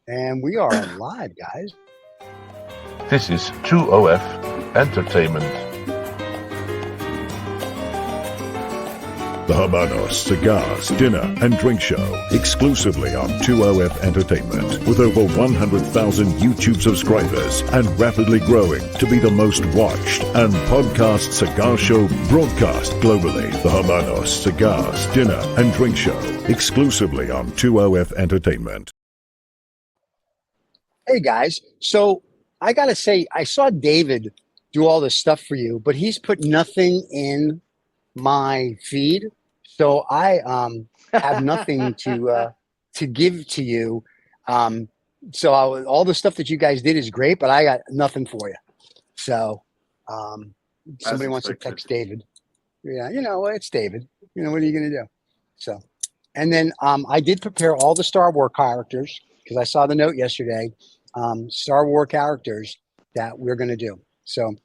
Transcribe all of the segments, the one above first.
And we are live, guys. This is 2OF Entertainment. The Habanos Cigars Dinner and Drink Show, exclusively on 2OF Entertainment, with over 100,000 YouTube subscribers and rapidly growing to be the most watched and podcast cigar show broadcast globally. The Habanos Cigars Dinner and Drink Show, exclusively on 2OF Entertainment. Hey, guys. So I got to say, I saw David do all this stuff for you, but he's put nothing in my feed. So I have nothing to give to you. All the stuff that you guys did is great, but I got nothing for you. So somebody wants to text David. Yeah, it's David. What are you going to do? So, and then I did prepare all the Star Wars characters because I saw the note yesterday. Star Wars characters that we're going to do. So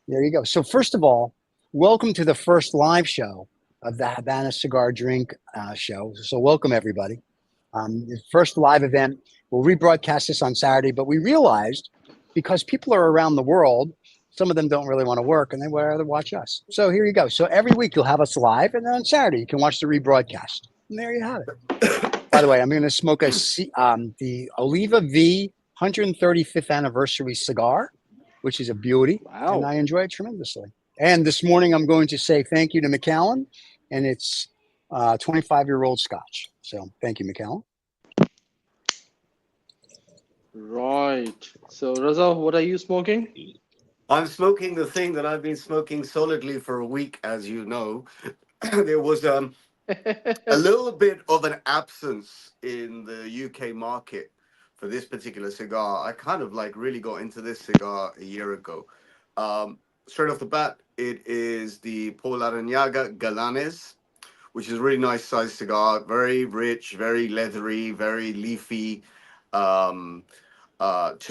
there you go. So first of all, welcome to the first live show of the Habanos Cigar Drink show. So welcome, everybody. The first live event. We'll rebroadcast this on Saturday, but we realized because people are around the world, some of them don't really want to work and they would rather watch us. So here you go. So every week you'll have us live, and then on Saturday you can watch the rebroadcast. And there you have it. By the way, I'm going to smoke the Oliva V 135th anniversary cigar, which is a beauty. Wow. And I enjoy it tremendously. And this morning I'm going to say thank you to Macallan, and it's 25-year-old Scotch. So thank you, Macallan. Right. So Raza, what are you smoking? I'm smoking the thing that I've been smoking solidly for a week, as you know. There was a little bit of an absence in the UK market for this particular cigar. I kind of really got into this cigar a year ago. Straight off the bat, it is the Paul Araga Galanes, which is a really nice sized cigar, very rich, very leathery, very leafy. To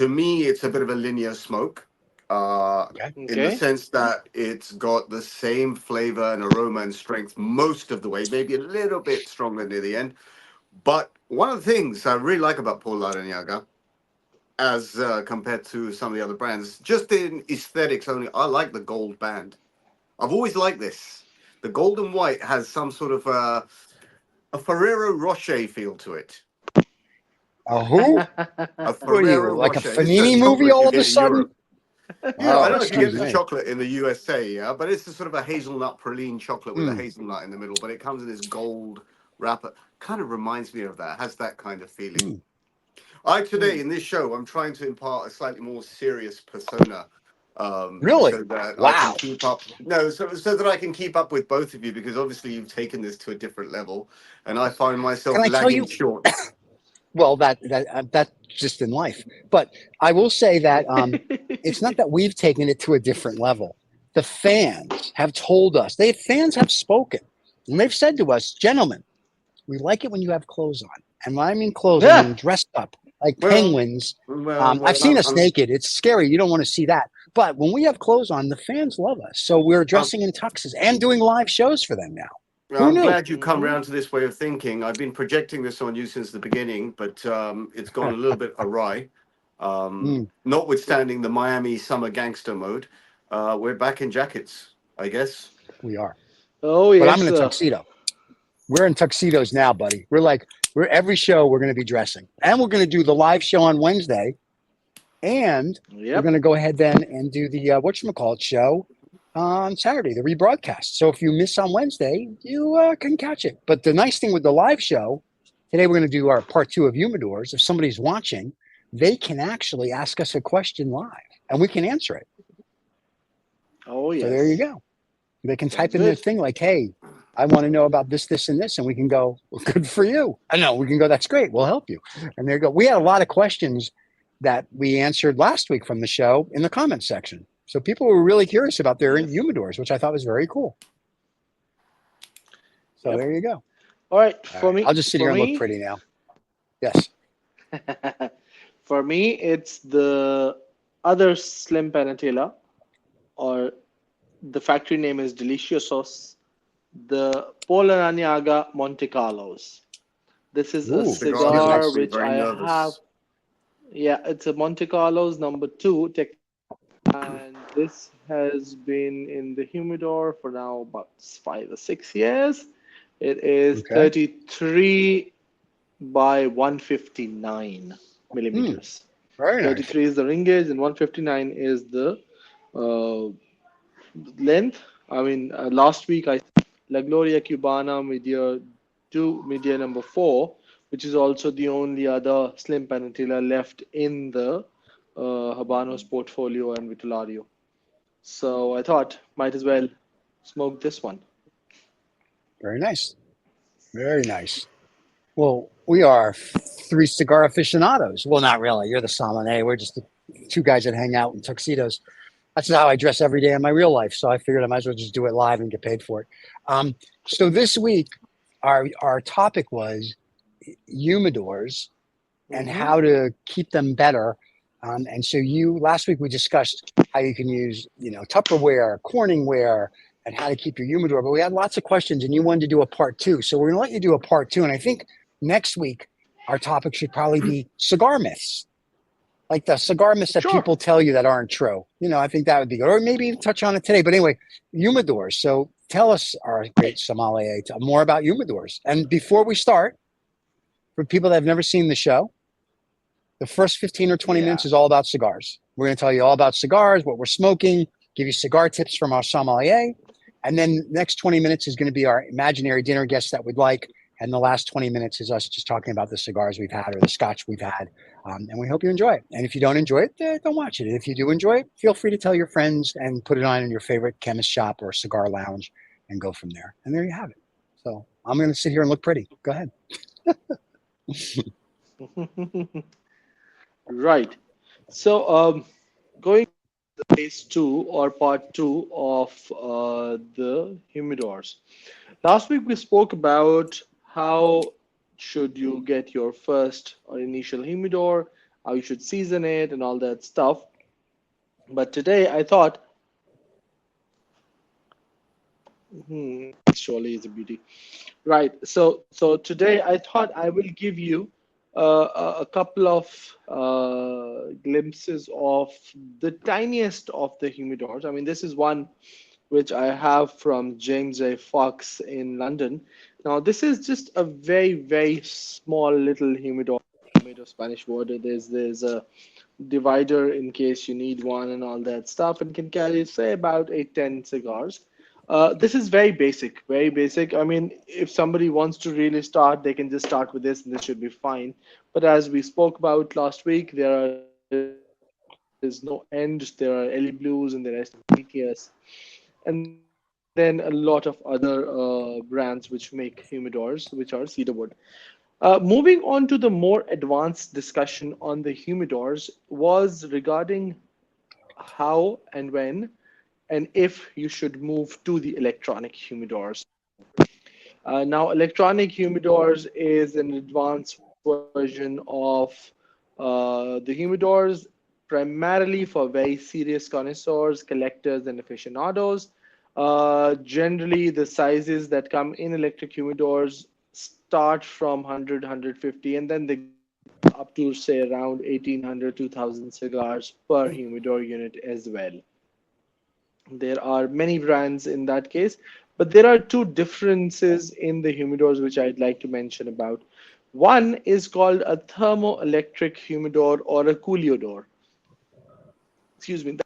me, it's a bit of a linear smoke. In the sense that it's got the same flavor and aroma and strength most of the way, maybe a little bit stronger near the end. But one of the things I really like about Paul Araga, as compared to some of the other brands, just in aesthetics only, I like the gold band. I've always liked this. The gold and white has some sort of a Ferrero Rocher feel to it. A who? A Ferrero like Rocher. a Panini movie all of a sudden? Yeah, I don't know if you get the chocolate in the USA, yeah, but it's a sort of a hazelnut praline chocolate with a hazelnut in the middle, but it comes in this gold wrapper. Kind of reminds me of that, has that kind of feeling. Today in this show, I'm trying to impart a slightly more serious persona. Really? So that Wow. I can keep up. No, so that I can keep up with both of you, because obviously you've taken this to a different level, and I find myself lagging short. Well, that's just in life. But I will say that it's not that we've taken it to a different level. The fans have told us, fans have spoken, and they've said to us, gentlemen, we like it when you have clothes on. And when I mean clothes, I mean dressed up like penguins. I've seen us naked. It's scary. You don't want to see that. But when we have clothes on, the fans love us. So we're dressing in tuxes and doing live shows for them now. I'm glad you come around to this way of thinking. I've been projecting this on you since the beginning, but it's gone a little bit awry. Notwithstanding the Miami summer gangster mode, we're back in jackets, I guess. We are. Oh, yes. But I'm in a tuxedo. We're in tuxedos now, buddy. We're every show we're going to be dressing. And we're going to do the live show on Wednesday. And we're going to go ahead then and do the whatchamacallit show on Saturday, the rebroadcast. So if you miss on Wednesday, you can catch it. But the nice thing with the live show, today we're going to do our part 2 of Humidors. If somebody's watching, they can actually ask us a question live and we can answer it. Oh, yes. So there you go. They can type in their thing like, hey, I want to know about this, this, and this. And we can go, well, good for you. I know we can go, that's great. We'll help you. And there you go. We had a lot of questions that we answered last week from the show in the comments section. So people were really curious about their humidors, which I thought was very cool. So there you go. All right. For me, I'll just sit here and look pretty now. Yes. For me, it's the other Slim Panatella, or the factory name is Deliciosos, the Paul Araga Monte Carlos. This is a cigar which I have Yeah, it's a Monte Carlo's number two, and this has been in the humidor for now about 5 or 6 years. It is Okay. 33 by 159 Hmm. millimeters. Very nice. 33 is the ring gauge, and 159 is the uh, length. I mean, last week I La Gloria Cubana Media 2, Media number 4, which is also the only other slim panatilla left in the Habanos portfolio and Vitulario. So I thought might as well smoke this one. Very nice. Very nice. Well, we are three cigar aficionados. Well, not really. You're the sommelier. We're just the two guys that hang out in tuxedos. That's how I dress every day in my real life. So I figured I might as well just do it live and get paid for it. So this week, our topic was humidors and Mm-hmm. how to keep them better. And so last week we discussed how you can use, Tupperware, Corningware, and how to keep your humidor. But we had lots of questions, and you wanted to do a part two. So we're going to let you do a part two. And I think next week our topic should probably be cigar myths, like the cigar myths that Sure. people tell you that aren't true. I think that would be good. Or maybe even touch on it today. But anyway, humidors. So tell us, our great sommelier, more about humidors. And before we start, for people that have never seen the show, the first 15 or 20 minutes Yeah. is all about cigars. We're going to tell you all about cigars, what we're smoking, give you cigar tips from our sommelier. And then next 20 minutes is going to be our imaginary dinner guests that we'd like. And the last 20 minutes is us just talking about the cigars we've had or the scotch we've had. And we hope you enjoy it. And if you don't enjoy it, don't watch it. And if you do enjoy it, feel free to tell your friends and put it on in your favorite chemist shop or cigar lounge and go from there. And there you have it. So I'm going to sit here and look pretty. Go ahead. Right. So, going to phase two or part two of the humidors. Last week we spoke about how should you get your first or initial humidor, how you should season it, and all that stuff. But today I thought, surely is a beauty. Right. So today I thought I will give you a couple of glimpses of the tiniest of the humidors. I mean, this is one which I have from James A. Fox in London. Now, this is just a very, very small little humidor made of Spanish wood. There's a divider in case you need one and all that stuff, and can carry, say, about 8-10 cigars. This is very basic, very basic. I mean, if somebody wants to really start, they can just start with this and this should be fine. But as we spoke about last week, there is no end. There are LE Blues and there are PTS. And then a lot of other brands which make humidors, which are cedar wood. Moving on to the more advanced discussion on the humidors was regarding how and when and if you should move to the electronic humidors. Now, electronic humidors is an advanced version of the humidors, primarily for very serious connoisseurs, collectors, and aficionados. Generally, the sizes that come in electric humidors start from 100, 150, and then they up to say around 1800, 2000 cigars per humidor unit as well. There are many brands in that case, but there are two differences in the humidors which I'd like to mention about. One is called a thermoelectric humidor or a cooliodor. Excuse me,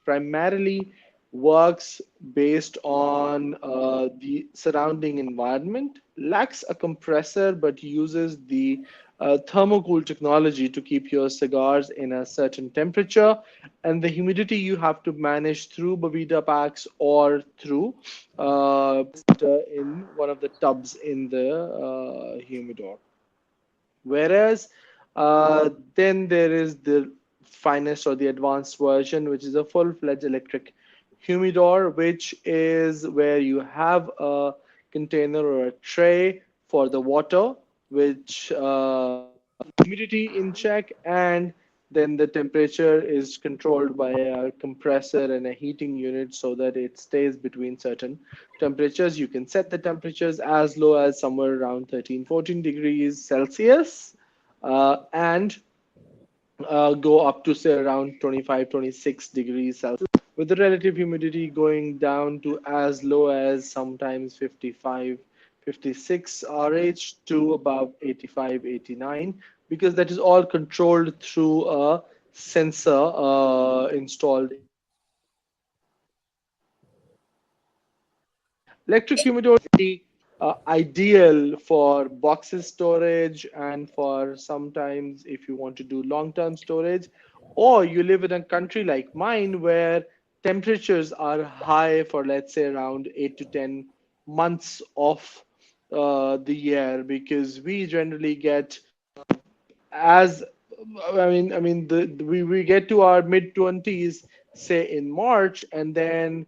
primarily works based on the surrounding environment, lacks a compressor, but uses the thermocool technology to keep your cigars in a certain temperature. And the humidity you have to manage through Boveda packs or through in one of the tubs in the humidor. Whereas then there is the finest or the advanced version, which is a full-fledged electric humidor, which is where you have a container or a tray for the water, which humidity in check, and then the temperature is controlled by a compressor and a heating unit so that it stays between certain temperatures. You can set the temperatures as low as somewhere around 13, 14 degrees Celsius. And go up to say around 25, 26 degrees Celsius, with the relative humidity going down to as low as sometimes 55, 56 RH to about 85, 89, because that is all controlled through a sensor installed in the humidor. Electric humidor is ideal for boxes storage and for sometimes if you want to do long-term storage, or you live in a country like mine where temperatures are high for let's say around 8 to 10 months of the year, because we generally get as we get to our mid 20s say in March, and then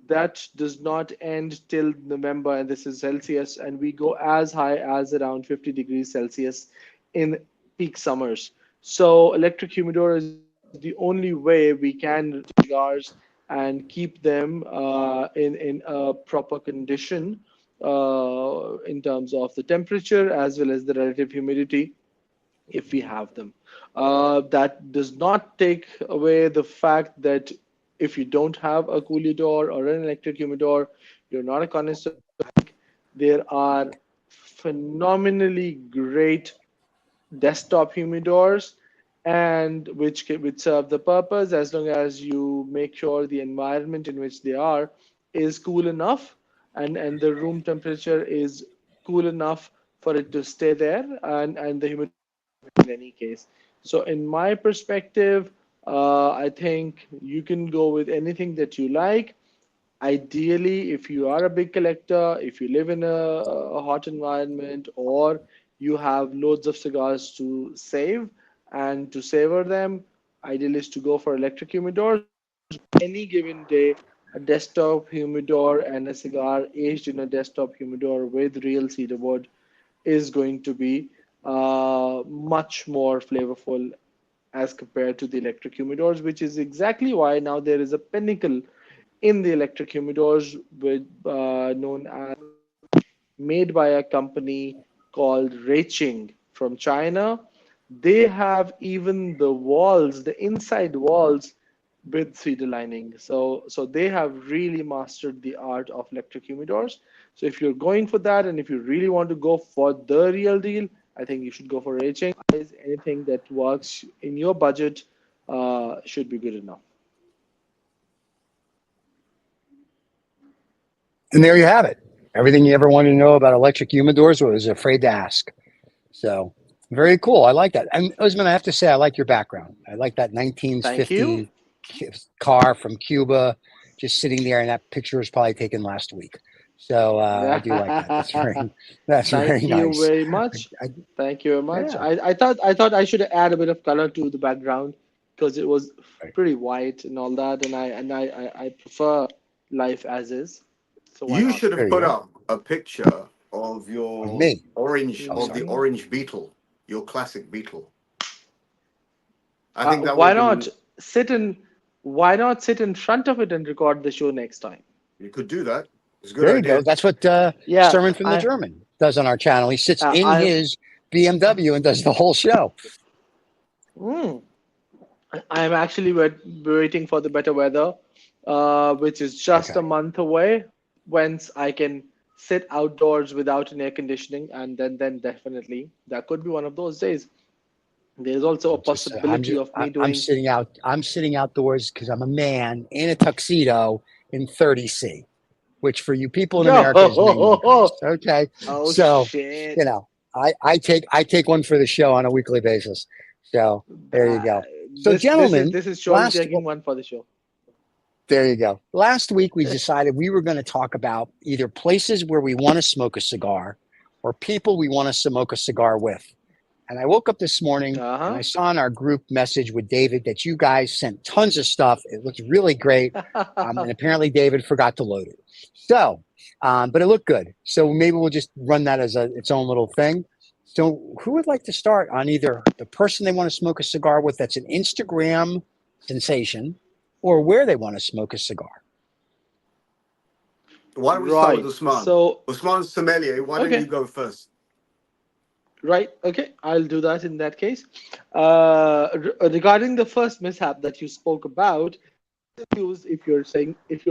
that does not end till November, and this is Celsius, and we go as high as around 50 degrees Celsius in peak summers. So electric humidor is the only way we can cigars and keep them in a proper condition in terms of the temperature as well as the relative humidity if we have them. That does not take away the fact that if you don't have a coolidor or an electric humidor, you're not a connoisseur. There are phenomenally great desktop humidors, and which serve the purpose as long as you make sure the environment in which they are is cool enough, and the room temperature is cool enough for it to stay there, and the humidor in any case. So in my perspective, I think you can go with anything that you like. Ideally, if you are a big collector, if you live in a hot environment, or you have loads of cigars to save and to savor them, ideal is to go for electric humidors. Any given day, a desktop humidor and a cigar aged in a desktop humidor with real cedar wood is going to be much more flavorful as compared to the electric humidors, which is exactly why now there is a pinnacle in the electric humidors with known as made by a company called Reiching from China. They have even the walls, the inside walls with cedar lining. So they have really mastered the art of electric humidors. So if you're going for that, and if you really want to go for the real deal, I think you should go for Reiching. Anything that works in your budget should be good enough. And there you have it. Everything you ever wanted to know about electric humidors or was afraid to ask. So very cool. I like that. And Usman, I have to say, I like your background. I like that Thank you. 1950 car from Cuba just sitting there, and that picture was probably taken last week. So I do like that. That's very Thank you nice. very much. I, Thank you very much. yeah. I thought I should add a bit of color to the background because it was Right. pretty white and all that, and I prefer life as is. So why You not? should There have you put go. up a picture of Of your me. orange, Oh, of the sorry. Mhm. orange beetle, your classic beetle. I think that would Why have not been, sit in Why not sit in front of it and record the show next time? you could do that. It's a good There you go. idea. That's what Yeah, Sturman from the German does on our channel. He sits in I his BMW and does the whole show. mm, I'm actually waiting for the better weather, which is just a Okay. month away, whence I can sit outdoors without an air conditioning, and then definitely that could be one of those days. There's also a possibility of me I'm doing. sitting out. I'm sitting outdoors because I'm a man in a tuxedo in 30C, which for you people in Yo, America is 90 degrees. Okay, oh so shit! you know, I take one for the show on a weekly basis. So there you Uh, go. So this is gentlemen, this is surely last taking one for the show. there you go. Last week we decided we were going to talk about either places where we want to smoke a cigar or people we want to smoke a cigar with. And I woke up this morning and I Uh saw in our group message with David that you guys sent tons of stuff. It looked really great. And huh. apparently David forgot to load it. So, but it looked good. So maybe we'll just run that as its own little thing. So who would like to start on either the person they want to smoke a cigar with that's an Instagram sensation or where they want to smoke a cigar? Why don't we start with Right. Usman? So Usman Sommelier, why don't okay. you go first? Right. Okay. I'll do that in that case. Regarding the first mishap that you spoke about, confused if you're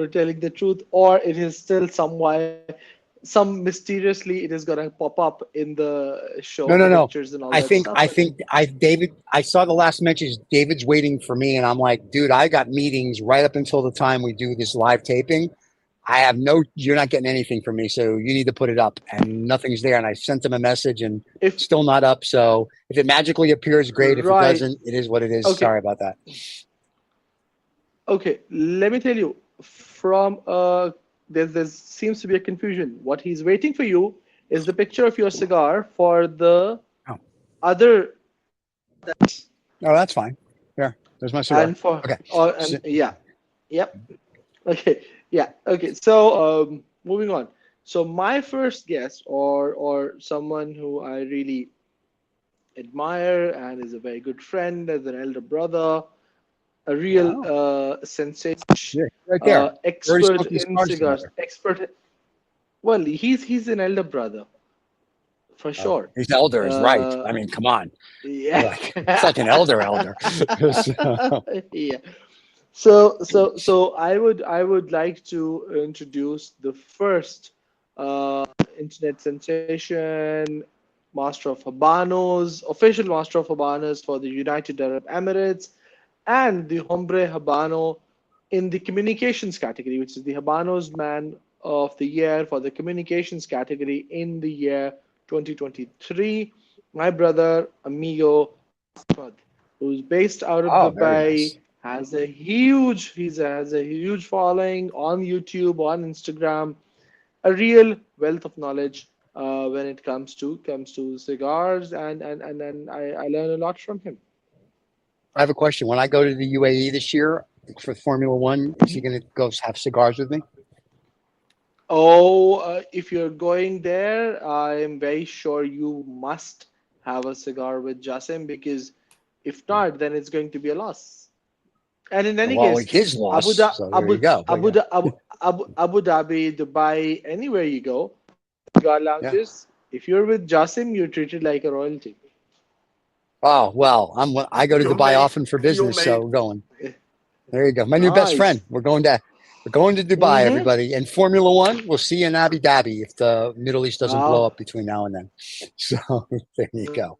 telling the truth, or it is still some mysteriously it is gonna pop up in the show, No, the no, no. pictures and all I that think stuff. I think I David. I saw the last message. David's waiting for me, and I'm like, dude, I got meetings right up until the time we do this live taping. I have no. You're not getting anything from me, so you need to put it up. And nothing's there. And I sent him a message, and If still not up. So if it magically appears, great. If it right. doesn't, it is what it is. Okay. Sorry about that. Okay. Let me tell you. From there seems to be a confusion. What he's waiting for you is the picture of your cigar for the Oh, other no, that's fine. There, there's my cigar. and for Okay. or So, and yeah. Yep. Okay, yeah, okay. So moving on. So my first guest, or someone who I really admire and is a very good friend, as an elder brother, a real wow. sensation, Yeah, right there. We're already expert smoking in cigars cigars, together. expert. Well, he's an elder brother for Oh, sure. he's elder is right. I Uh, mean, come on. yeah. It's like an elder. So, Yeah. So I would like to introduce the first internet sensation, master of Habanos, official master of Habanos for the United Arab Emirates, and the Hombre Habano in the communications category, which is the Habanos Man of the Year for the communications category in the year 2023. My brother, amigo, who's based out of oh, very Dubai, nice. has a huge following on YouTube, on Instagram, a real wealth of knowledge when it comes to cigars, and I learn a lot from him. I have a question. When I go to the UAE this year for Formula One, is he going to go have cigars with me? Oh, if you're going there, I am very sure you must have a cigar with Jasim, because if not, then it's going to be a loss. And in any Well, case, his Abu loss. Dhabi, So there you go. Abu Dhabi, Dubai, anywhere you go, cigar Yeah. lounges. If you're with Jasim, you're treated like a royalty. Oh well, I go to You're Dubai made. often for You're business, so made. we're going. There you go. My new best friend. Nice. We're going to Dubai, Mm-hmm. everybody. And Formula One, we'll see you in Abu Dhabi if the Middle East doesn't blow Oh. up between now and then. So there you go.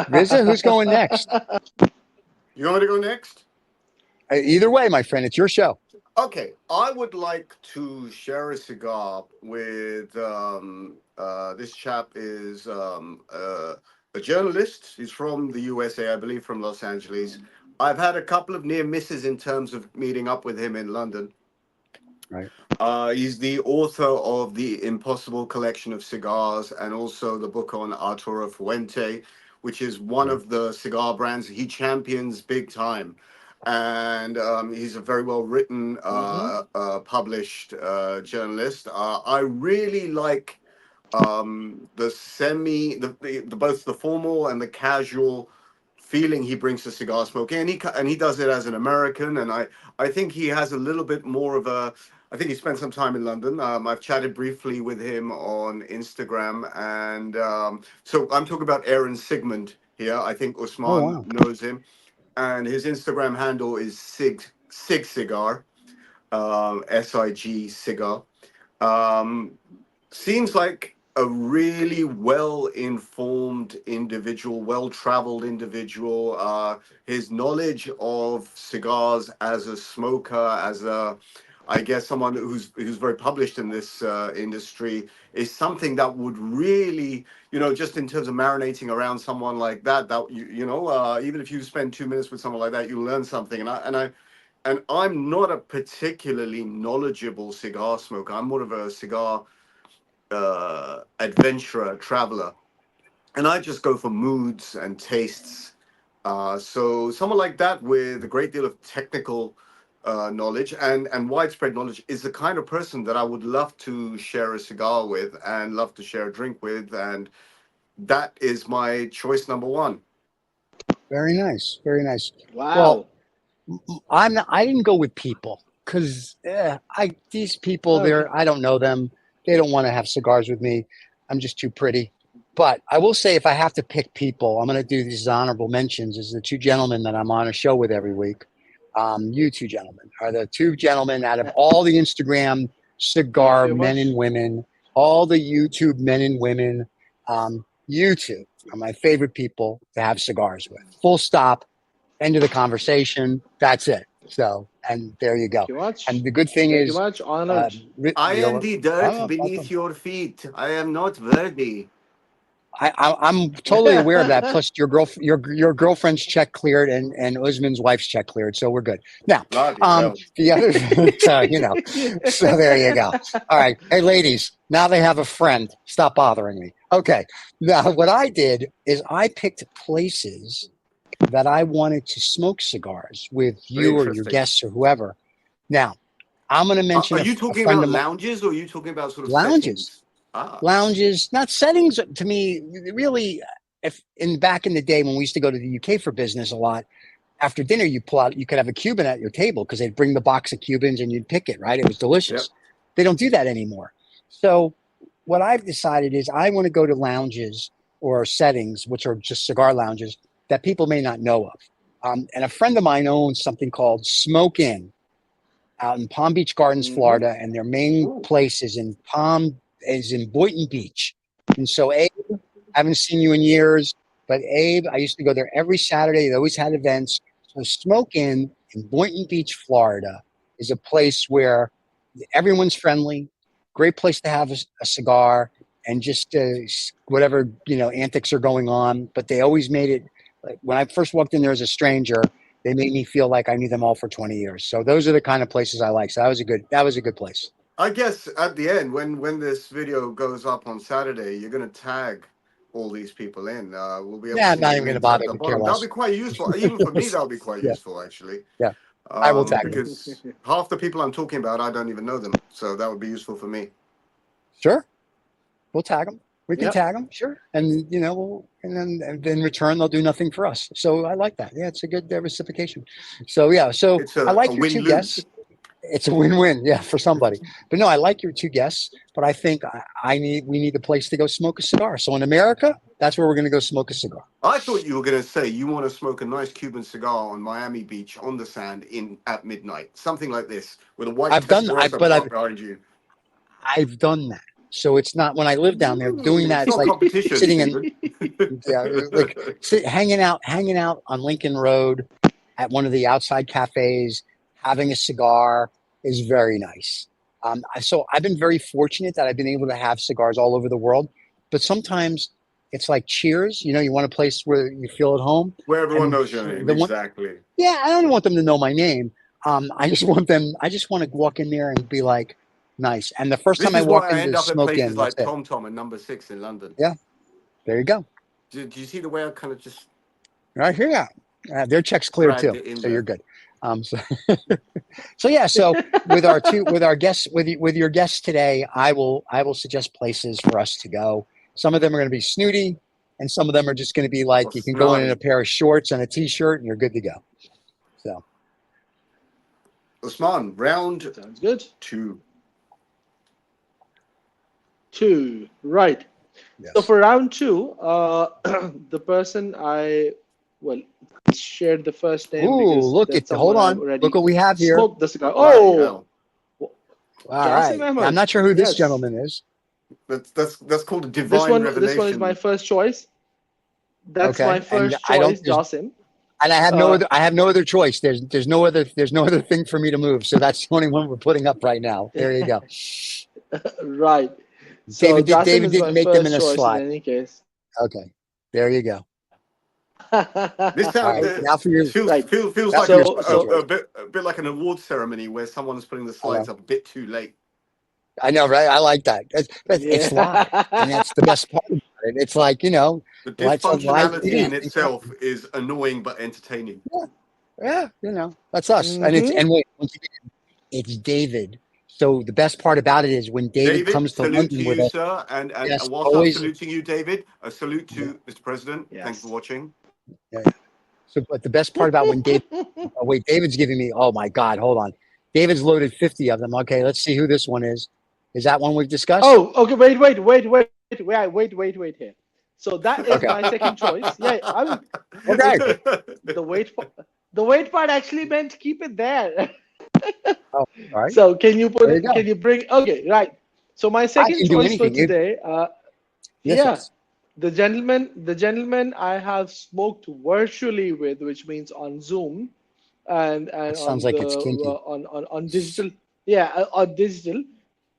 Riza, who's going next? You want me to go next? Either way, my friend, it's your show. Okay, I would like to share a cigar with this chap is a journalist. He's from the USA, I believe, from Los Angeles. I've had a couple of near misses in terms of meeting up with him in London. Right. He's the author of the Impossible Collection of Cigars and also the book on Arturo Fuente, which is one Right. of the cigar brands he champions big time. And he's a very well written, Mm-hmm. published journalist. I really like the both the formal and the casual feeling he brings to cigar smoking, and he does it as an American, and I think he has a little bit more of a. I think he spent some time in London. I've chatted briefly with him on Instagram, and so I'm talking about Aaron Sigmund here. I think Oh Usman wow. knows him, and his Instagram handle is Sig Cigar, SIG Cigar. Um, Seems like a really well informed individual, well traveled individual. His knowledge of cigars as a smoker, as a I guess someone who's very published in this industry is something that would really, just in terms of marinating around someone like that, even if you spend 2 minutes with someone like that, you learn something. And I'm not a particularly knowledgeable cigar smoker. I'm more of a cigar adventurer, traveler, and I just go for moods and tastes. So someone like that with a great deal of technical knowledge and widespread knowledge is the kind of person that I would love to share a cigar with and love to share a drink with, and that is my choice number one. Very nice. Very nice. Well, Wow. I didn't go with people because I these people Okay. there I don't know them. They don't want to have cigars with me. I'm just too pretty. But I will say, if I have to pick people, I'm going to do these honorable mentions. Is the two gentlemen that I'm on a show with every week. You two gentlemen are the two gentlemen out of all the Instagram Thank you cigar very men much. and women, all the YouTube men and women. You two are my favorite people to have cigars with. Full stop. End of the conversation. That's it. So, and there you go. Thank you much. And the good thing Thank you is, much. Honored. I am the dirt oh, beneath your feet. I am not worthy. I'm totally aware of that. Plus, your girlfriend's check cleared and Usman's wife's check cleared, so we're good. Now, Bloody hell. the other, so there you go. All right, hey ladies, now they have a friend. Stop bothering me. Okay, now what I did is I picked places that I wanted to smoke cigars with Very you or your interesting. guests or whoever. Now, I'm going to mention Are you a talking friend about of mine. lounges or are you talking about sort of Lounges. settings? Ah, Lounges, not settings. To me, really, if in back in the day when we used to go to the UK for business a lot, after dinner you pull out, you could have a Cuban at your table because they'd bring the box of Cubans and you'd pick it. Right, it was yep. delicious. They don't do that anymore. So what I've decided is I want to go to lounges or settings, which are just cigar lounges that people may not know of. And a friend of mine owns something called Smoke Inn out in Palm Beach Gardens, Mhm. Florida, and their main Ooh. place is in Boynton Beach. And so, Abe, I haven't seen you in years, but Abe, I used to go there every Saturday. They always had events. So, Smoke Inn in Boynton Beach, Florida, is a place where everyone's friendly, great place to have a cigar, and just whatever antics are going on. But they always made it like when I first walked in there as a stranger. They made me feel like I knew them all for 20 years. So those are the kind of places I like. So that was a good place. I guess at the end, when this video goes up on Saturday, you're going to tag all these people in. We'll be able to Yeah, I'm see not their even going to names at bother. the I care bottom. That'll less. be quite useful. Even for me, that'll be quite Yeah, useful, actually. yeah. I will tag them. Because half the people I'm talking about, I don't even know them. So that would be useful for me. Sure. We'll tag them. We can Yep. tag them. Sure. And, and then in return, they'll do nothing for us. So I like that. Yeah, it's a good reciprocation. So, yeah. So It's I a like your two win-lose. guests. It's a win-win, yeah, for somebody. But no, I like your two guests. But I think we need a place to go smoke a cigar. So in America, that's where we're going to go smoke a cigar. I thought you were going to say you want to smoke a nice Cuban cigar on Miami Beach on the sand at midnight. Something like this with a white I've done, Testarossa but behind you. I've done that. So it's not when I lived down there doing that. It's It's not like competition, sitting in, Stephen. yeah, hanging out on Lincoln Road at one of the outside cafes, having a cigar is very nice. So I've been very fortunate that I've been able to have cigars all over the world. But sometimes it's like Cheers. You want a place where you feel at home. Where everyone And knows your name, the one, exactly. yeah, I don't want them to know my name. I just want to walk in there and be like, nice. And the first time This I is why walked I into end the up at Smoke Inn, places that's like it. Tom Tom and Number 6 in London. Yeah, there you go. Do you see the way I kind of just Right here, yeah. Their check's clear dragged too, it in so there? you're good. So, so yeah. So with our guests, with your guests today, I will suggest places for us to go. Some of them are going to be snooty, and some of them are just going to be Or like you can go in a snotty? pair of shorts and a t-shirt, and you're good to go. So Usman, round Sounds good. 2. 2. Right. yes. So for round 2, the person shared the first name Ooh, because look that's at hold someone I've on. Look already what we have here. smoked the cigar. Bloody Oh, hell. All Jasim right. I'm Ahmed. not sure who this Yes. gentleman is. That's called a This divine one is my revelation. first choice. That's Okay, my and first I don't. choice, Jasim. And I have no other choice. There's no other thing for me to move. So that's the only one we're putting up right now. There you go. Right. So Jasim David is my didn't make them in first a choice in slot. any case. Okay. There you go. This All sounds right. Now for your feels Right. feels now like for your So second choice. a bit like an award ceremony where someone's putting the I slides know. up a bit too late. I know, right? I like that. It's live, and yeah. that's the best part about it. It's like The it's a live dysfunctionality TV. in itself is annoying but entertaining. Yeah, that's us. Mm-hmm. And wait, once again, it's David. So the best part about it is when David David, comes to salute to London with you, us. sir. And Yes, whilst I'm always. saluting you, David, a salute Yeah, to Mr. President. Thanks for Yes. watching. yeah. So, but the best part about when David, oh wait, David's giving me. Oh my God, hold on. David's loaded 50 of them. Okay, let's see who this one is. Is that one we've discussed? Oh, okay. Wait here. So that is my second choice. Yeah, I mean, Okay. the wait part actually meant keep it there. Oh, all right. So can you put There you it? go. Can you bring? Okay, right. So my I second can do choice for anything. today, Yes, yeah, yes. the gentleman I have smoked virtually with, which means on Zoom and That sounds on like the it's kinky. on digital, yeah, on digital,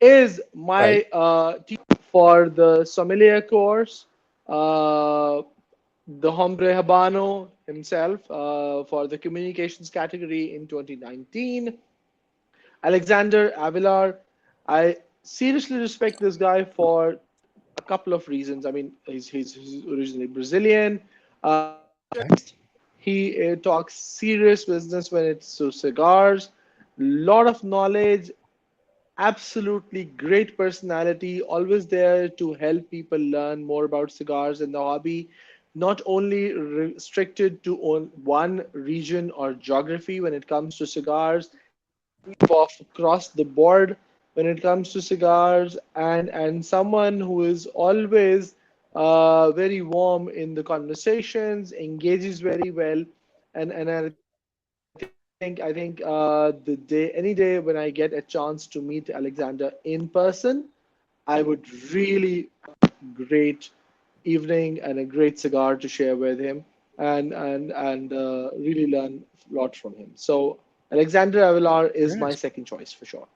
is Right. my teacher for the sommelier course, uh, the hombre Habano himself for the communications category in 2019. Alexander Avilar, I seriously respect this guy for a couple of reasons. I mean, he's originally Brazilian. Okay. He talks serious business when it's to cigars. Lot of knowledge, absolutely great personality, always there to help people learn more about cigars and the hobby. Not only restricted to one region or geography when it comes to cigars, across the board when it comes to cigars, and someone who is always very warm in the conversations, engages very well, and I think the day any day when I get a chance to meet Alexander in person, I would really great evening and a great cigar to share with him, and really learn a lot from him. So Alexander Avilar Very is my nice. second choice for sure.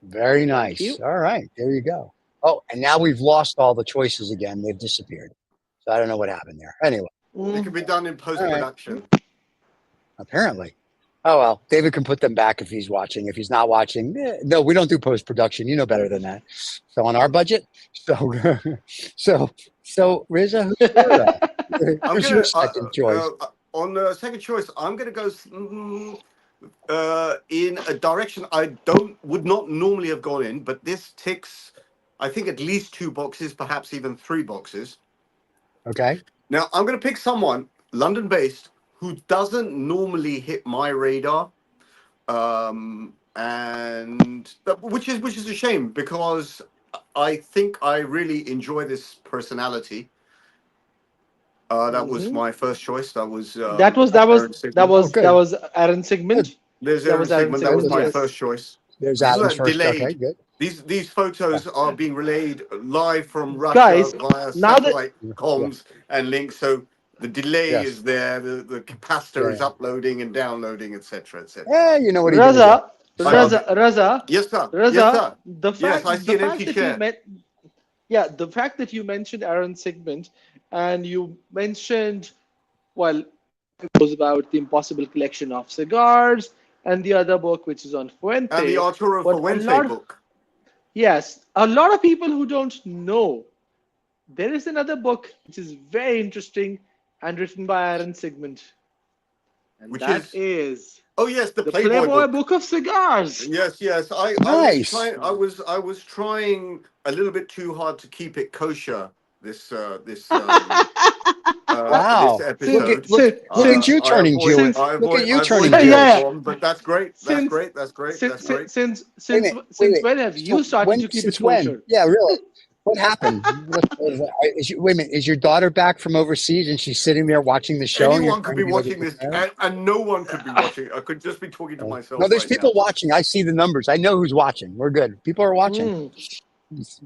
Very Thank nice. you. All right. There you go. Oh, and now we've lost all the choices again. They've disappeared. So I don't know what happened there. Anyway. It can Mm. be done in All right. post-production. Apparently. Oh well, David can put them back if he's watching. If he's not watching, no, we don't do post production. You know better than that. So on our budget, so so so Riza, I'm who's your gonna second choice? on the second choice. I'm gonna go in a direction I don't would not normally have gone in, but this ticks, I think, at least two boxes, perhaps even three boxes. Okay, Now I'm gonna pick someone London-based who doesn't normally hit my radar, and which is a shame because I think I really enjoy this personality. That was Mhm. my first choice. That was That was that was Aaron that Sigmund. oh was that good, was Aaron good. Sigmund. There's That Aaron was Aaron Sigmund. That There was was Sigmund. my that. first Yes. choice. There's This is Adam's a first. Okay, delayed. good. These Yeah, photos are being relayed live from Russia Guys, via now that satellite yeah, comms and links. So the delay yes, is there. The capacitor yeah, is uploading and downloading, etc., etc. yeah. You know what he did again. Raza, I'll So get. Yes, sir. Yes, Raza, sir. the Yes, fact I see the an empty fact that you chair. met, yeah, the fact that you mentioned Aaron Sigmund, and you mentioned, well, it was about the Impossible Collection of Cigars, and the other book which is on And the Fuente. Arturo But Fuente book. yes, a lot of people who don't know, there is another book which is very interesting and written by Aaron Sigmund, and Which that is, is oh yes, the the Playboy Playboy book. Book of Cigars. Yes, yes. I was nice. trying. I was trying a little bit too hard to keep it kosher. This Wow. Look at episode. look look at you I turning avoid. Jewish. Since I Look at avoid. you I avoid turning yeah, the f Jewish. yeah, bomb. But that's great. That's since great. That's great. That's great. Wait a minute. Wait a since minute. when have you So started when? to keep it Since when? kosher? Yeah, really. What happened? Wait a minute. Is your daughter back from overseas and she's sitting there watching the show and you're Anyone could trying to be be like a watching good this, parent? and no one could be watching. I could just be talking to No, myself there's right people now. watching. I see the numbers. I know who's watching. We're good. People are watching. Mm,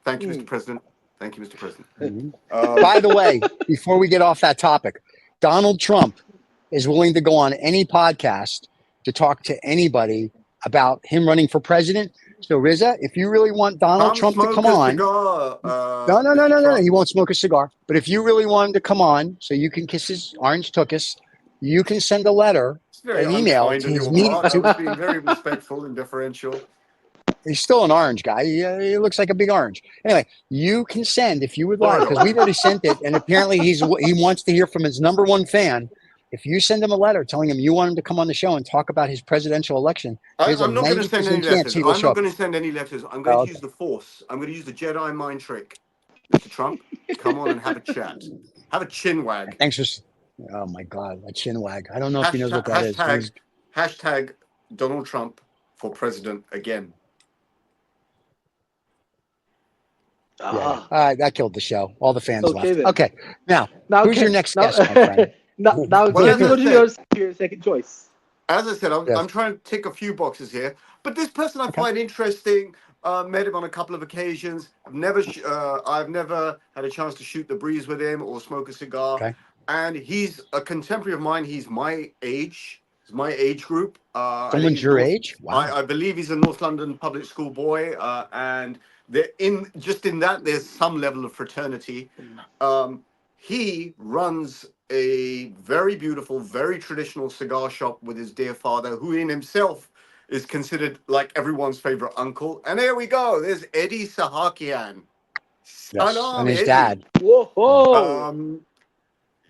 Thank you, Mr. mm. President. Thank you, Mr. President. Mhm. Um, By the way, before we get off that topic, Donald Trump is willing to go on any podcast to talk to anybody about him running for president. So, Riza, if you really want Donald come Trump to come smoke a on, cigar, no, no, no, Mr. no, no, no. Trump. He won't smoke a cigar. But if you really want him to come on so you can kiss his orange tuchus, you can send a letter, It's very an email unkind to on his your media. part. I was being very respectful and deferential. He's still an orange guy. He looks like a big orange. Anyway, you can send if you would like, Florida because we've orange. already sent it, and apparently he wants to hear from his number one fan. If you send him a letter telling him you want him to come on the show and talk about his presidential election, there's a I'm not going to send any 90% chance letters. he will I'm show not up. going to send any letters. I'm going Oh, to okay. use the Force. I'm going to use the Jedi mind trick. Mr. Trump, come on and have a chat. Have a chin wag. Thanks for. Oh my God, a chin wag. I don't know if he knows Hashtag, what that is. hashtag, hashtag Donald Trump for president again. Ah, That killed the show. All the fans okay left. then. Okay, now Now, who's your next now, guest, my friend? now, Well, can as we I go to said, your second choice? as I said, I'm Yes. trying to tick a few boxes here. But this person I Okay. find interesting. Met him on a couple of occasions. I've never had a chance to shoot the breeze with him or smoke a cigar. Okay. And he's a contemporary of mine. He's my age. He's my age group. I think Someone's he's your North. age? Wow. I believe he's a North London public school boy. And there in that there's some level of fraternity. Um, he runs a very beautiful, very traditional cigar shop with his dear father, who in himself is considered like everyone's favorite uncle. And there we go. There's Eddie Sahakian. Yes. And Salam, his Eddie. dad. Whoa! Um,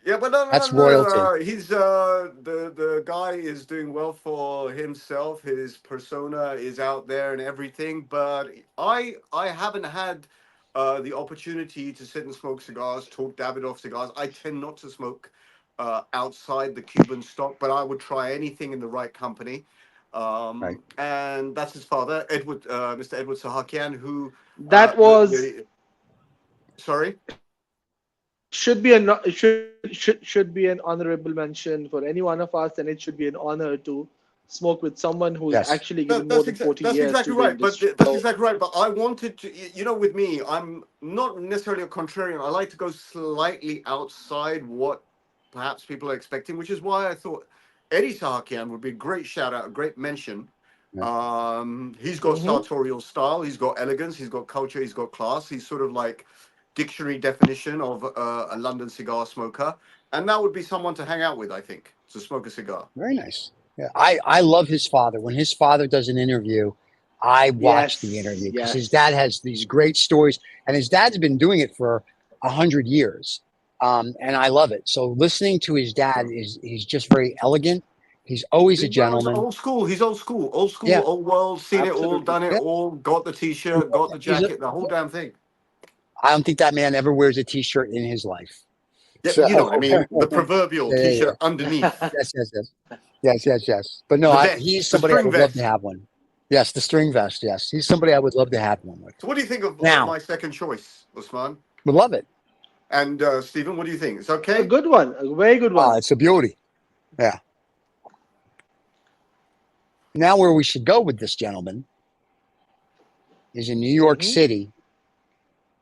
yeah, but no, no, That's no, no, royalty. no. He's the guy is doing well for himself. His persona is out there and everything. But I haven't had the opportunity to sit and smoke cigars, talk Davidoff cigars. I tend not to smoke outside the Cuban stock, but I would try anything in the right company. Right. And that's his father, Mr. Edward Sahakian, who That was sorry. should be a should be an honorable mention for any one of us, and it should be an honor to smoke with someone who's Yes. actually given more than 40 That's years exactly to the right. But industry. that's So, exactly right. But I wanted to, with me, I'm not necessarily a contrarian. I like to go slightly outside what perhaps people are expecting, which is why I thought Eddie Sahakian would be a great shout out, a great mention. Yeah. He's got Mhm. sartorial style, he's got elegance, he's got culture, he's got class. He's sort of like dictionary definition of a London cigar smoker, and that would be someone to hang out with, I think, to smoke a cigar. Very nice. Yeah. I love his father. When his father does an interview, I watch the yes, interview because his dad yes. has these great stories, and his dad's been doing it for 100 years. And I love it. So listening to his dad he's just very elegant. He's always a Well, it's gentleman. old school. He's old school, Yeah. old world. Seen it all, Absolutely. done it Yeah. all. Got the t-shirt, got the He's a, jacket, the whole damn thing. I don't think that man ever wears a t-shirt in his life. Yeah, So you know what I mean. The proverbial yeah. t-shirt underneath Yes, yes, yes. Yes, yes, yes. But no, the vest, he's the somebody I string would love to vest. have one. Yes, the string vest. Yes, he's somebody I would love to have one with. So, what do you think of Now, my second choice, Usman? would love it. And Stephen, what do you think? It's A okay. good one, a very good one. It's a beauty. Yeah. Now, where we should go with this gentleman is in New York Mhm. City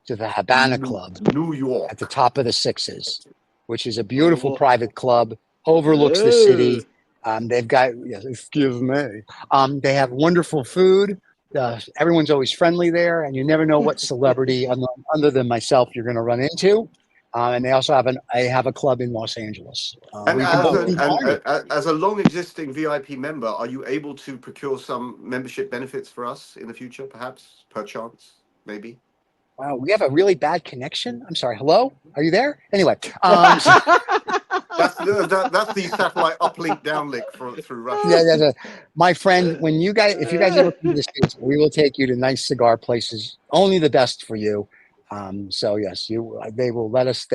to the Habana Club New at the York. top of the Sixes, which is a beautiful Oh, private club, overlooks the oh. city. They've got, yes, excuse me, they have wonderful food. Everyone's always friendly there, and you never know what celebrity other than myself you're going to run into. And they also have a club in Los Angeles And where you can as book Oh, an and and party. as a long existing VIP member, are you able to procure some membership benefits for us in the future, perhaps, perchance, maybe? Wow, we have a really bad connection. I'm sorry. Hello, are you there? Anyway, That's the satellite uplink downlink through Russia. yeah. My friend, if you guys ever come to the States, we will take you to nice cigar places. Only the best for you. So yes, they will let us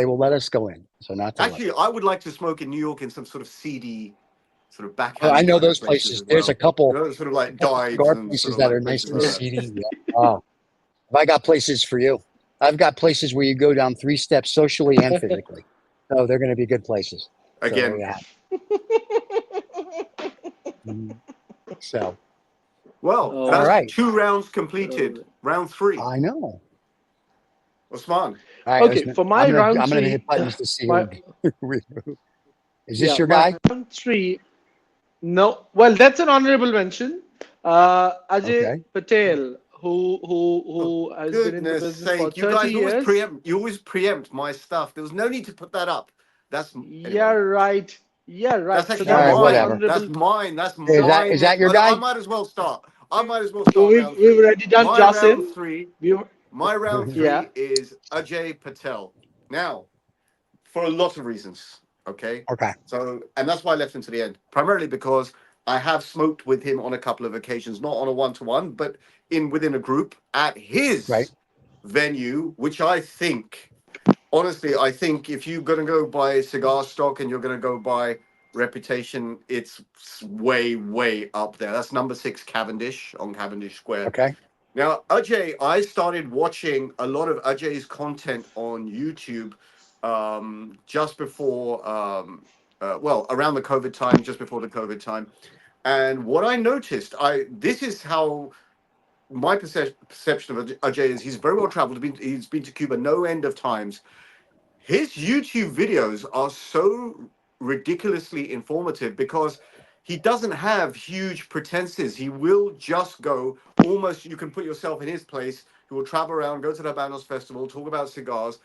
go in. So not to worry. Actually, I would like to smoke in New York in some sort of seedy, sort of Oh, I backhand know kind of those places places. as There's a well. couple, Sort of like couple dives cigar and sort places of that are like nice places and like that. seedy. Yeah. Oh, have I got places for you? I've got places where you go down 3 steps socially and physically. So they're going to be good places. So there Again, you have it. So, well, Oh, all that's right. 2 rounds completed. oh. Round 3, I know. Osman. All right, Okay, for my round I'm gonna hit three, buttons to see my who. Is this yeah, your my guy? round three. No, well, that's an honorable mention. Ajay Okay. Patel, For who has been in the goodness business for sake, you 30 guys always years. preempt. You always preempt my stuff. There was no need to put that up. That's Yeah, anyway. right. Yeah, That's right. So actually All that's right. my mine. Whatever. That's honorable. mine. That's Is mine. that your I guy? might as well start. I might as well So start round we've 3. already done My round Jasin. 3. We've My round yeah. 3 is Ajay Patel. Now, for a lot of reasons. Okay. Okay. So, and that's why I left him to the end. Primarily because I have smoked with him on a couple of occasions, not on a one-to-one, but within a group at Right. his venue, which I think, honestly, I think if you're going to go by cigar stock and you're going to go by reputation, it's way, way up there. That's number 6 Cavendish on Cavendish Square. Okay. Now, Ajay, I started watching a lot of Ajay's content on YouTube just before, well, around the COVID time, just before the COVID time. And what I noticed, this is how my perception of Ajay is. He's very well traveled. He's been to Cuba no end of times. His YouTube videos are so ridiculously informative because he doesn't have huge pretenses. He will just go almost, you can put yourself in his place. He will travel around, go to the Habanos Festival, talk about cigars.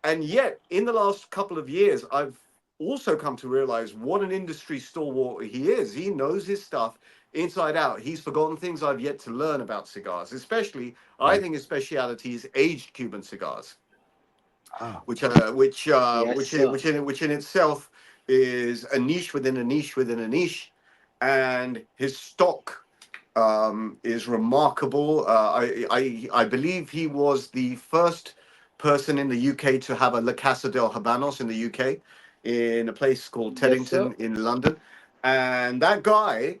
And yet, in the last couple of years, I've also come to realize what an industry stalwart he is. He knows his stuff inside out. He's forgotten things I've yet to learn about cigars, especially, I Right. think his speciality is aged Cuban cigars, Ah, Yes, sir. which in itself is a niche within a niche within a niche, and his stock is remarkable. I believe he was the first person in the UK to have a La Casa del Habanos in the UK, in a place called Yes, sir. Teddington in London, and that guy,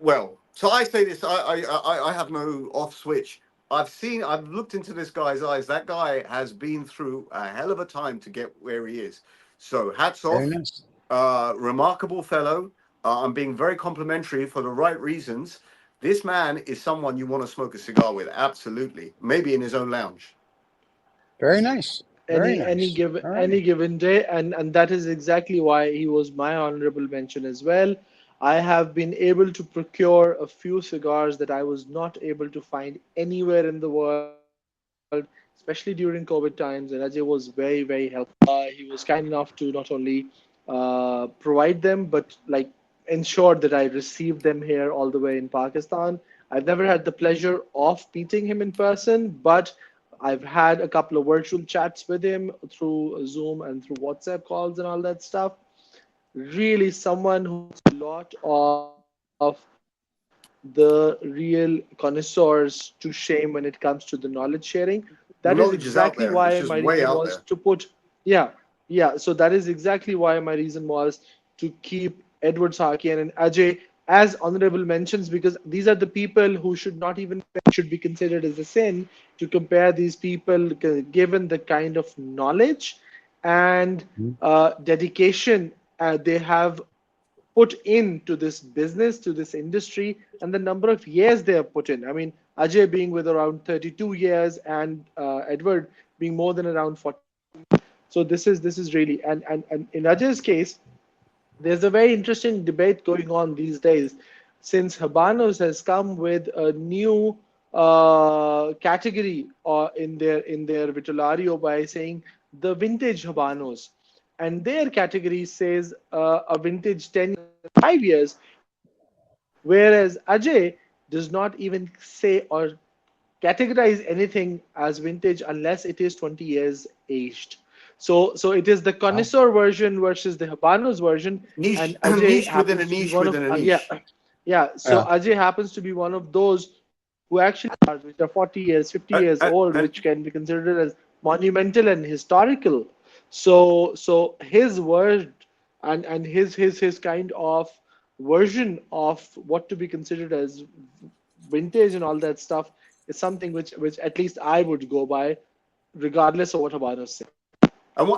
well, so I say this, I have no off switch. I've looked into this guy's eyes. That guy has been through a hell of a time to get where he is. So hats very off, nice. remarkable fellow. I'm being very complimentary for the right reasons. This man is someone you want to smoke a cigar with, absolutely. Maybe in his own lounge. Very nice. Very nice. All right. Any given day, and that is exactly why he was my honorable mention as well. I have been able to procure a few cigars that I was not able to find anywhere in the world, especially during COVID times. And Ajay was very, very helpful. He was kind enough to not only provide them, but like ensured that I received them here all the way in Pakistan. I've never had the pleasure of meeting him in person, but I've had a couple of virtual chats with him through Zoom and through WhatsApp calls and all that stuff. Really, someone who puts a lot of the real connoisseurs to shame when it comes to the knowledge sharing. That is The knowledge exactly is out why there. my It's just reason way out was there. to put, yeah, yeah. So that is exactly why my reason was to keep Edward Sarkian and Ajay as honorable mentions, because these are the people who should not even should be considered as a sin to compare these people, given the kind of knowledge and Mhm. dedication they have put into this business, to this industry, and the number of years they have put in. I mean, Ajay being with around 32 years and Edward being more than around 40. So this is really, and in Ajay's case, there's a very interesting debate going on these days, since Habanos has come with a new category in their Vitalario by saying the vintage Habanos, and their category says a vintage 10 5 years, whereas Ajay does not even say or categorize anything as vintage unless it is 20 years aged. So it is the Wow. connoisseur version versus the Habanos version, Niche, and Ajay niche within a happens to be niche one of within a yeah, niche. yeah. So Yeah. Ajay happens to be one of those who actually cars which are 40 years, 50 And, years and, old, which and can be considered as monumental and historical. So his word and his kind of version of what to be considered as vintage and all that stuff is something which at least I would go by, regardless of what Habanos say.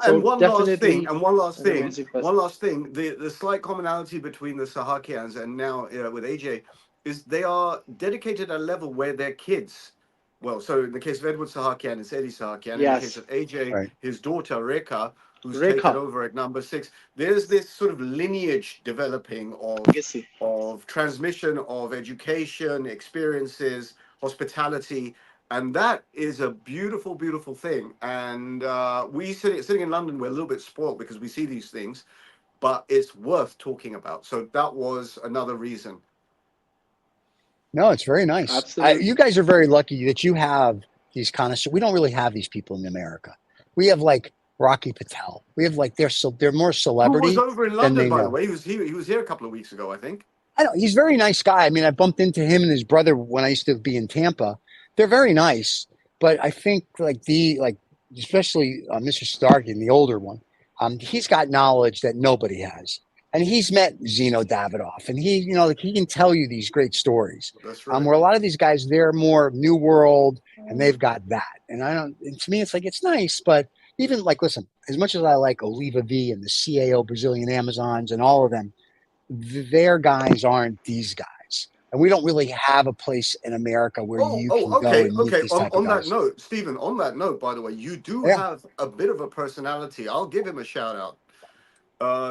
So one last thing, definitely and one last an thing, amazing one person. last thing. The slight commonality between the Sahakians and now with AJ is they are dedicated at a level where their kids. Well, so in the case of Edward Sahakian, it's Eddie Sahakian. In the case Yes, of AJ, Right. his daughter Reka, who's taken Rekha over at number 6. There's this sort of lineage developing legacy. of transmission of education, experiences, hospitality, and that is a beautiful, beautiful thing. And we sitting in London, we're a little bit spoiled because we see these things, but it's worth talking about. So that was another reason. No, it's very nice. You Absolutely. guys are very lucky that you have these connoisseurs. We don't really have these people in America. We have like Rocky Patel. We have like they're more Who was celebrity over in than London, they by the know. way? He was here a couple of weeks ago, I think. I don't. He's a very nice guy. I mean, I bumped into him and his brother when I used to be in Tampa. They're very nice, but I think like especially Mr. Starkin, the older one, he's got knowledge that nobody has. and he's met Zeno Davidoff, and he, you know, like he can tell you these great stories. That's right. Where a lot of these guys, they're more New World, and they've got that. And I don't. And to me, it's like it's nice, but even like, listen, as much as I like Oliva V and the CAO Brazilian Amazons and all of them, their guys aren't these guys, and we don't really have a place in America where you can go Okay, and meet okay. these type of On that guys. note, Stephen, on that note, by the way, you do Yeah. have a bit of a personality. I'll give him a shout out.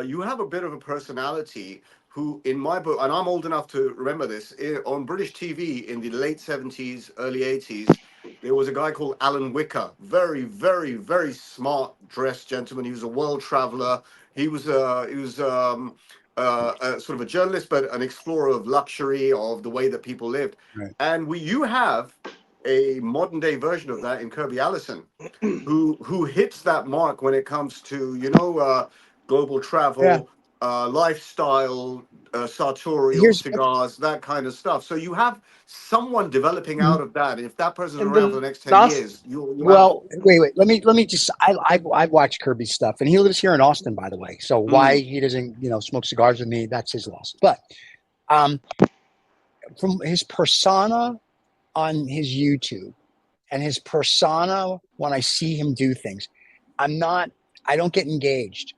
You have a bit of a personality who, in my book, and I'm old enough to remember this, on British TV in the late 70s, early 80s, there was a guy called Alan Wicker. Very, very, very smart dressed gentleman. He was a world traveler. He was sort of a journalist, but an explorer of luxury, of the way that people lived. Right. And you have a modern day version of that in Kirby Allison, who hits that mark when it comes to, global travel, lifestyle, sartorial Here's cigars, that kind of stuff. So you have someone developing out of that. And if that person's And around for the the next 10 last, years, you well, wait. Let me just. I watch Kirby's stuff, and he lives here in Austin, by the way. So why he doesn't, smoke cigars with me, that's his loss. But from his persona on his YouTube and his persona when I see him do things, I don't get engaged.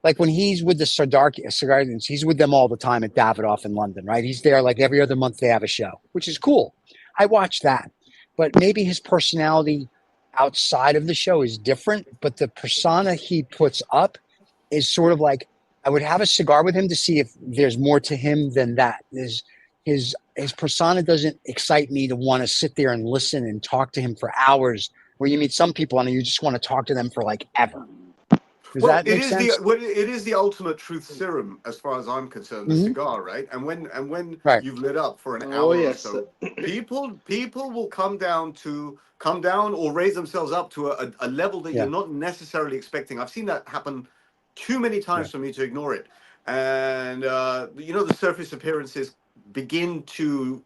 Like when he's with the Cigars, he's with them all the time at Davidoff in London, right? He's there like every other month they have a show, which is cool. I watch that. But maybe his personality outside of the show is different, but the persona he puts up is sort of like, I would have a cigar with him to see if there's more to him than that. His persona doesn't excite me to want to sit there and listen and talk to him for hours, where you meet some people and you just want to talk to them for like ever. Does that make sense? It is the ultimate truth serum, as far as I'm concerned. The cigar, right? And when Right. you've lit up for an Oh, hour yes. or so, people will come down or raise themselves up to a level that you're not necessarily expecting. I've seen that happen too many times for me to ignore it. And the surface appearances begin to,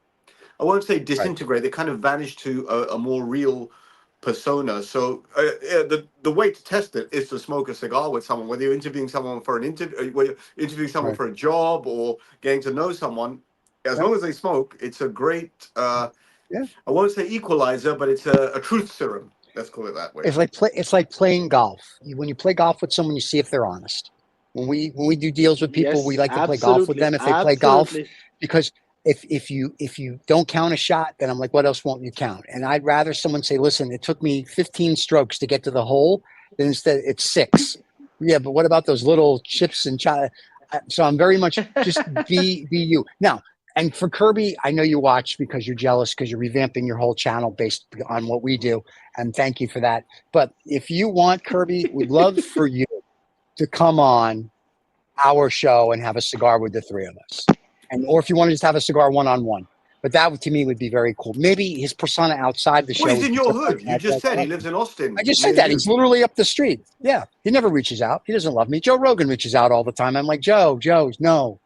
I won't say disintegrate. They kind of vanish to a more real persona. So the way to test it is to smoke a cigar with someone, whether you're interviewing someone for an interview, whether you're interviewing someone for a job or getting to know someone. As long as they smoke, it's a great I won't say equalizer, but it's a truth serum. Let's call it that way. It's like playing golf. When you play golf with someone, you see if they're honest. When we do deals with people, we like to play golf with them if they play golf, because if you don't count a shot, then I'm like, what else won't you count? And I'd rather someone say, listen, it took me 15 strokes to get to the hole, than instead it's 6. Yeah, but what about those little chips and so I'm very much just be you. Now, and for Kirby, I know you watch because you're jealous because you're revamping your whole channel based on what we do, and thank you for that. But if you want, Kirby, we'd love for you to come on our show and have a cigar with the three of us. Or if you want to just have a cigar one-on-one. But that, to me, would be very cool. Maybe his persona outside the show. Well, he's in your hood. You just said he lives in Austin. I just said that. He's literally up the street. Yeah. He never reaches out. He doesn't love me. Joe Rogan reaches out all the time. I'm like, Joe, no.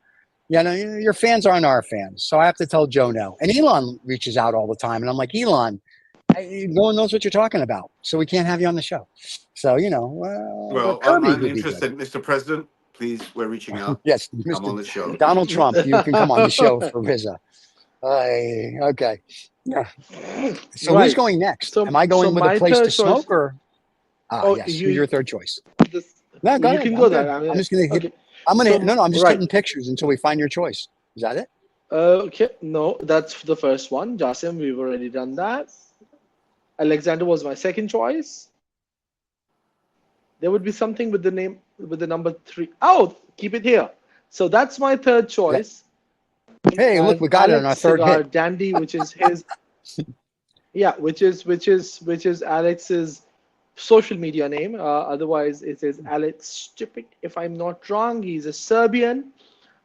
Yeah, no, your fans aren't our fans. So I have to tell Joe no. And Elon reaches out all the time. And I'm like, Elon, no one knows what you're talking about. So we can't have you on the show. So, well, I'm interested, Mr. President. Please, we're reaching out. Yes, I'm on the show. Donald Trump, you can come on the show for Rizza. Okay. Yeah. So who's going next? Am I going with a place to smoke or? Yes. Who's your third choice? No, go ahead. You can go there. I'm just going to hit. I'm just hitting pictures until we find your choice. Is that it? Okay. No, that's the first one. Jasim, we've already done that. Alexander was my second choice. There would be something with the number 3. Oh, keep it here. So that's my third choice. Yeah. Hey, look, we got it on our third hit. Dandy, which is his. which is Alex's social media name. Otherwise, it is Alex Stipic, if I'm not wrong. He's a Serbian.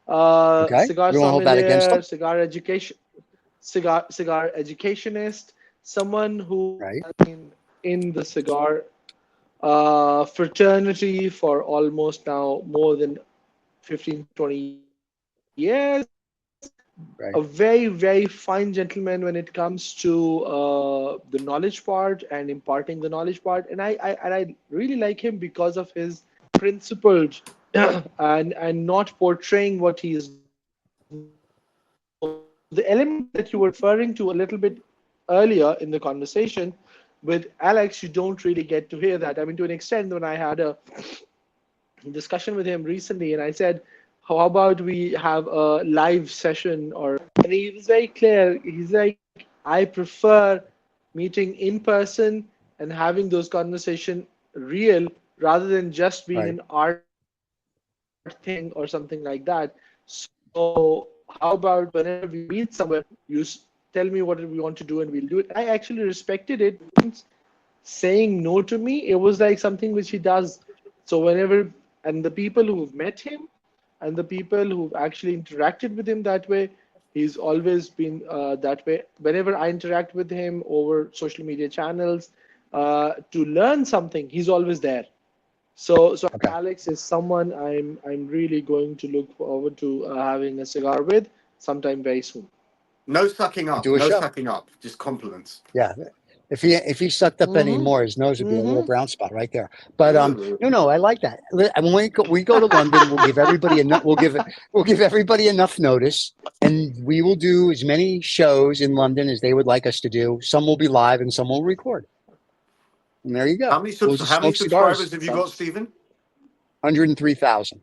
Cigar sommelier, cigar educationist, someone who has been in the cigar fraternity for almost now more than 15-20 years. A very, very fine gentleman when it comes to the knowledge part and imparting the knowledge part. And I really like him because of his principled and not portraying what he is. The element that you were referring to a little bit earlier in the conversation with Alex, you don't really get to hear that. I mean, to an extent, when I had a discussion with him recently, and I said, "How about we have a live session?" And he was very clear. He's like, "I prefer meeting in person and having those conversations real rather than just being Right. an art thing or something like that." So how about whenever we meet somewhere, you tell me what we want to do and we'll do it. I actually respected it. Saying no to me, it was like something which he does. So whenever, and the people who've met him and the people who've actually interacted with him that way, he's always been that way. Whenever I interact with him over social media channels to learn something, he's always there. So Okay. Alex is someone I'm really going to look forward to having a cigar with sometime very soon. No sucking up. Do a No show. sucking up. Just compliments. Yeah. If he sucked up any more, his nose would be a little brown spot right there. But no, I like that. And when we go to London, we'll give everybody we'll give everybody enough notice, and we will do as many shows in London as they would like us to do. Some will be live, and some will record. And there you go. How many, We'll just how many smoke cigars. subscribers have you got, Stephen? 103,000.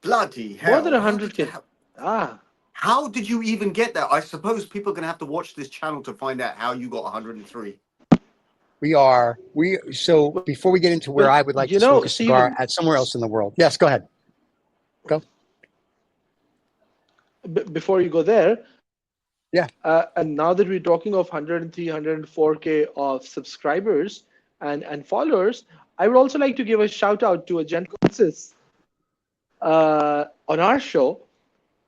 Bloody hell. More than How did 100K. How did you even get that? I suppose people are going to have to watch this channel to find out how you got 103. So before we get into where I would like to smoke a cigar at somewhere else in the world. Yes, go ahead. Go. Before you go there. Yeah. And now that we're talking of 103, 104K of subscribers and followers, I would also like to give a shout out to a gentleman on our show,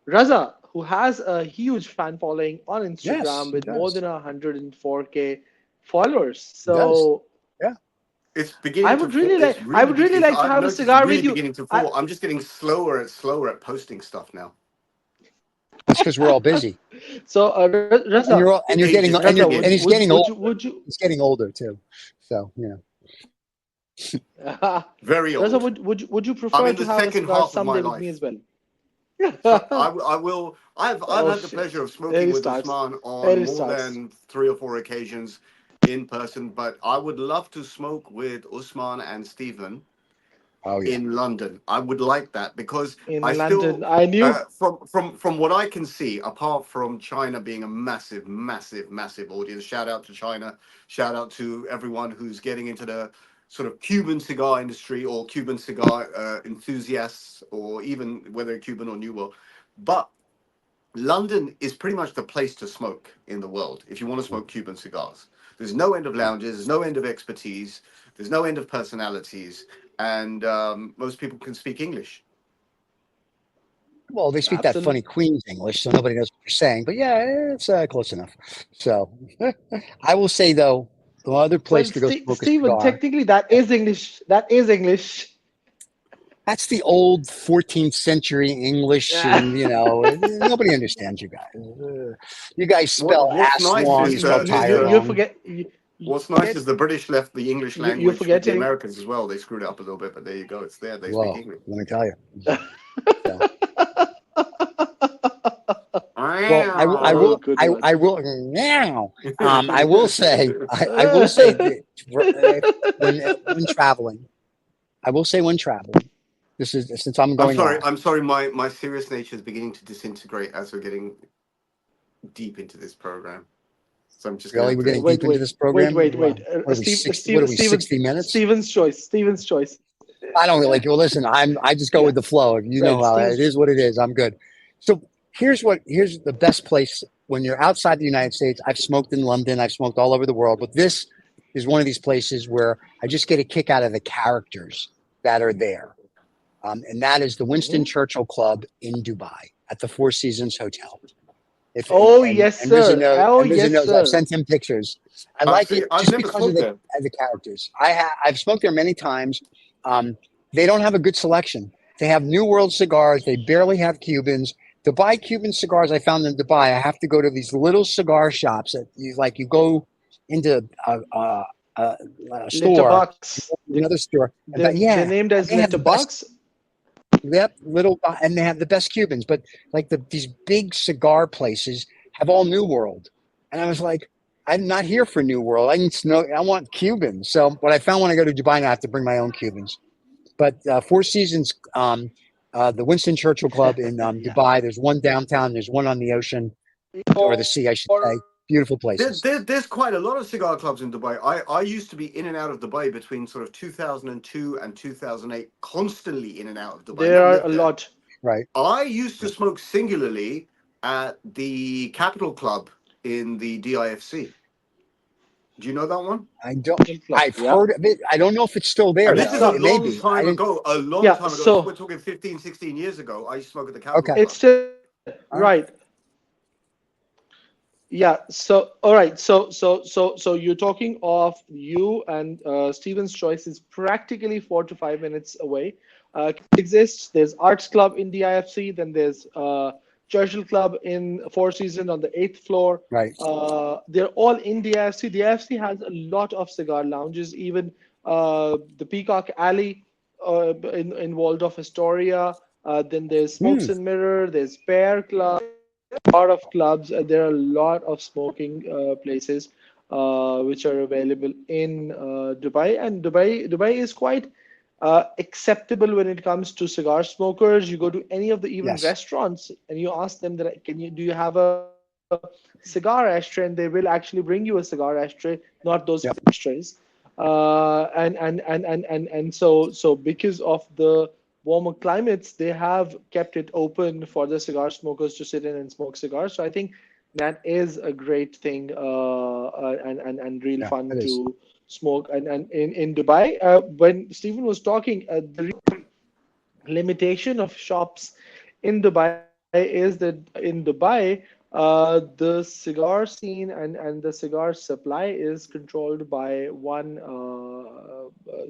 Raza, who has a huge fan following on Instagram with more than 104K followers. So yeah, it's beginning. I would really like to have a cigar with you. Beginning to fall. I'm just getting slower at posting stuff now. That's because we're all busy. So Raza, and you're getting Raza, and he's getting older. Would you? He's getting older too. So very old. Raza, would you prefer to have a cigar someday with me as well? So I will. I've had the pleasure of smoking with Usman on more than 3 or 4 occasions in person, but I would love to smoke with Usman and Stephen in London. I would like that because I knew from what I can see, apart from China being a massive, massive, massive audience. Shout out to China. Shout out to everyone who's getting into the sort of Cuban cigar industry or Cuban cigar enthusiasts, or even whether Cuban or New World. But London is pretty much the place to smoke in the world if you want to smoke Cuban cigars. There's no end of lounges, there's no end of expertise, there's no end of personalities, and most people can speak English. Well, they speak that funny Queen's English, so nobody knows what you're saying. But yeah, it's close enough. So I will say, though, the other place to go smoke Stephen, a cigar. Technically, that is English. That is English. That's the old 14th century English, and nobody understands you guys. You guys spell ass wrong. You spell tire wrong. You forget. What's nice is the British left the English language with the Americans as well. They screwed it up a little bit, but there you go. It's there. They speak English. Let me tell you. Well, I will say when traveling. I will say when traveling. This is since I'm going. I'm sorry. My serious nature is beginning to disintegrate as we're getting deep into this program. So I'm just we're getting deep into this program. Wait. What are we, 60 minutes? Stephen's choice. I don't really. Well, listen. I just go with the flow. You know how it is. What it is. I'm good. So here's the best place when you're outside the United States. I've smoked in London. I've smoked all over the world, but this is one of these places where I just get a kick out of the characters that are there. And that is the Winston Churchill Club in Dubai at the Four Seasons Hotel. Yes, sir. I've sent him pictures. I like it just because of the characters. I've smoked there many times. They don't have a good selection. They have New World cigars. They barely have Cubans. To buy Cuban cigars, I found in Dubai, I have to go to these little cigar shops that you go into a store, another store. They're named as Letterbox. Yep, little, and they have the best Cubans, but like these big cigar places have all New World, and I was like, I'm not here for New World. I need to know. I want Cubans. So what I found when I go to Dubai, now I have to bring my own Cubans. But Four Seasons, the Winston Churchill Club in Yeah. Dubai. There's one downtown. There's one on the ocean or the sea, I should say. Beautiful places. There's quite a lot of cigar clubs in Dubai. I used to be in and out of Dubai between sort of 2002 and 2008, constantly in and out of Dubai. There Never are lived a there. lot. Right. I used to smoke singularly at the Capital Club in the DIFC. Do you know that one? I don't. Club, I've yeah. heard of it. I don't know if it's still there. And this is Though. a It may long be. time ago. A long Yeah, time ago. so- We're talking 15, 16 years ago. I used to smoke at the Capital Okay. Club. It's still All right. Yeah. So all right. So you're talking of you and Stephen's Choice is practically 4 to 5 minutes away. It exists. There's Arts Club in the IFC. Then there's Churchill Club in Four Seasons on the 8th floor. Right. They're all in the IFC. The IFC has a lot of cigar lounges. Even the Peacock Alley in Waldorf Astoria. Then there's Smokes and Mirror. There's Pear Club. Lot of clubs. There are a lot of smoking places which are available in Dubai, and Dubai is quite acceptable when it comes to cigar smokers. You go to any of the even Yes. restaurants and you ask them that do you have a cigar ashtray, and they will actually bring you a cigar ashtray, not those Yep. ashtrays. And so because of the warmer climates, they have kept it open for the cigar smokers to sit in and smoke cigars. So I think that is a great thing and real Yeah, fun it is. to smoke. And in Dubai, when Stephen was talking, the limitation of shops in Dubai is that in Dubai, the cigar scene and the cigar supply is controlled by one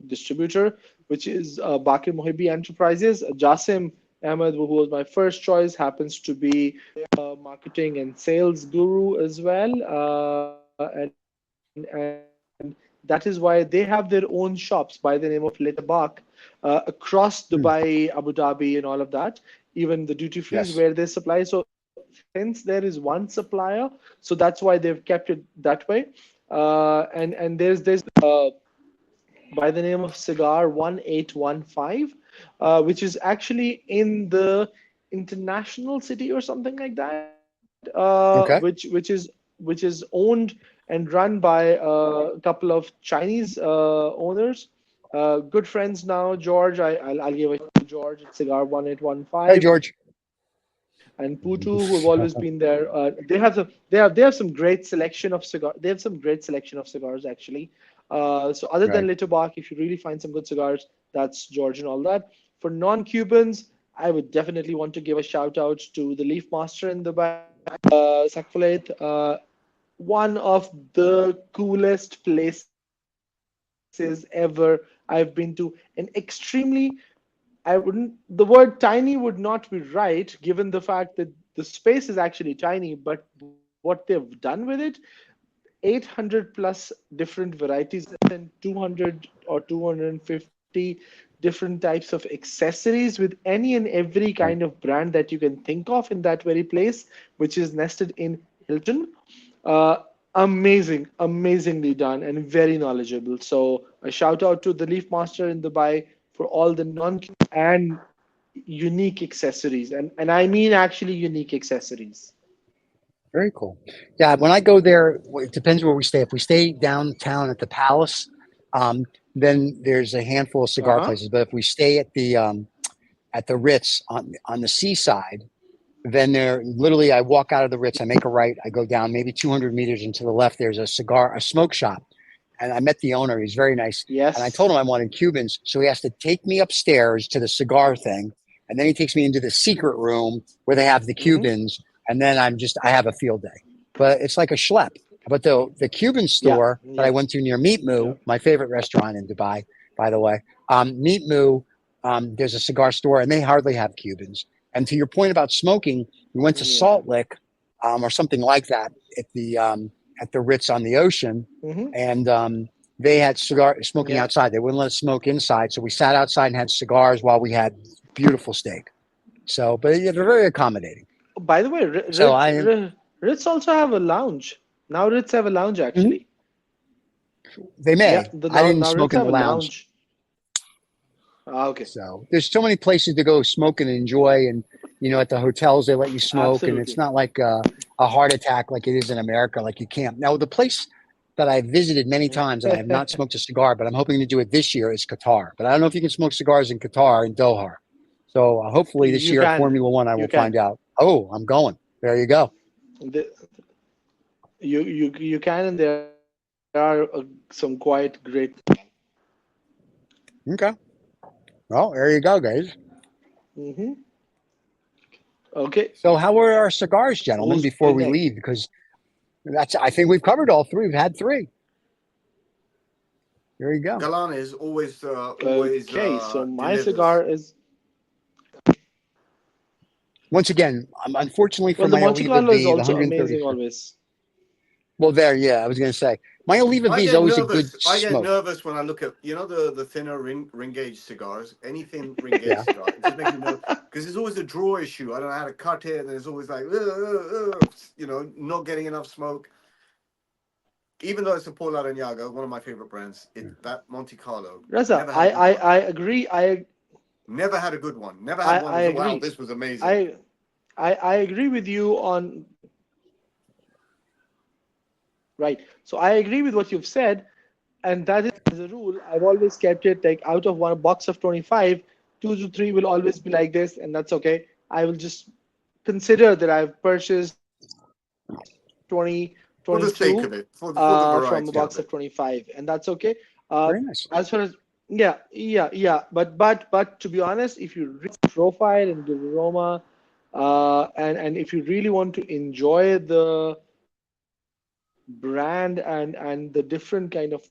distributor, which is Bakir Mohibi Enterprises. Jasim Ahmed, who was my first choice, happens to be a marketing and sales guru as well. And that is why they have their own shops by the name of Letterbach across Dubai, Abu Dhabi, and all of that. Even the duty frees Yes. where they supply. So since there is one supplier, so that's why they've kept it that way. And there's by the name of Cigar 1815, which is actually in the international city or something like that, Okay. which is owned and run by a couple of Chinese owners. Good friends now, George. I'll give it to George at Cigar 1815. Hey, George. And Putu, who have always been there. They have some great selection of cigar. They have some great selection of cigars actually. So other than Litterbach, if you really find some good cigars, that's George and all that. For non-Cubans, I would definitely want to give a shout out to the Leaf Master in Dubai, Sakfalet. One of the coolest places ever I've been to, and extremely. The word tiny would not be right given the fact that the space is actually tiny, but what they've done with it, 800 plus different varieties and 200 or 250 different types of accessories with any and every kind of brand that you can think of in that very place, which is nested in Hilton. Amazingly done and very knowledgeable. So a shout out to the Leaf Master in Dubai for all the non and unique accessories, and I mean actually unique accessories. Very cool. Yeah, when I go there, it depends where we stay. If we stay downtown at the Palace, then there's a handful of cigar places. But if we stay at the Ritz on the seaside, then literally I walk out of the Ritz, I make a right, I go down maybe 200 meters, and to the left there's a smoke shop. And I met the owner. He's very nice. Yes. And I told him I wanted Cubans. So he has to take me upstairs to the cigar thing. And then he takes me into the secret room where they have the Cubans. And then I have a field day. But it's like a schlep. But the Cuban store that I went to near Meat Moo, my favorite restaurant in Dubai, by the way, Meat Moo, there's a cigar store and they hardly have Cubans. And to your point about smoking, we went to Salt Lick or something like that at the Ritz on the ocean, and they had cigar smoking outside. They wouldn't let us smoke inside, so we sat outside and had cigars while we had beautiful steak. So, but they're very accommodating. By the way, So I, Ritz also have a lounge. Now Ritz have a lounge Mhm. actually. they Yeah, may. I didn't now smoke Ritz in have the a lounge. lounge. Ah, okay. So there's so many places to go smoke and enjoy. And, at the hotels, they let you smoke. And it's Absolutely. not like a heart attack like it is in America, like you can't. Now, the place that I visited many times and I have not smoked a cigar, but I'm hoping to do it this year is Qatar. But I don't know if you can smoke cigars in Qatar, in Doha. So hopefully this You year at can. Formula One, I You will find can. out. Oh, I'm going. There you go. The, you can, and there are some quite great. Okay. Well, there you go, guys. Hmm. Okay. So how are our cigars, gentlemen, Who's before going we next? leave? Because I think we've covered all three. We've had three. There you go. Galanes always Okay, so my delivers. cigar is Once again, unfortunately for well. The my Monte Oliva Carlo is V, the also amazing 135. always. Well, there, yeah, I was going to say my Oliva I V is get always a good nervous. I get smoke. nervous when I look at the thinner ring gauge cigars. Any thin ring gauge Yeah. cigar, it just makes me nervous because there's always a draw issue. I don't know how to cut it, and there's always like not getting enough smoke. Even though it's a Paul Arañaga, one of my favorite brands, that Monte Carlo Raza, never had a good one. I agree. Never had a good one. Never had one. I I said, wow, agree. this was amazing. I I agree with you on right. So I agree with what you've said, and that is as a rule. I've always kept it like out of one box of 25, 2 to 3 will always be like this, and that's okay. I will just consider that I've purchased 20, For the sake 22 of it, for the from a variety of box of it. 25, and that's okay. Uh, Very nice. as far as yeah, but to be honest, if you read the profile and the aroma, and if you really want to enjoy the brand and the different kind of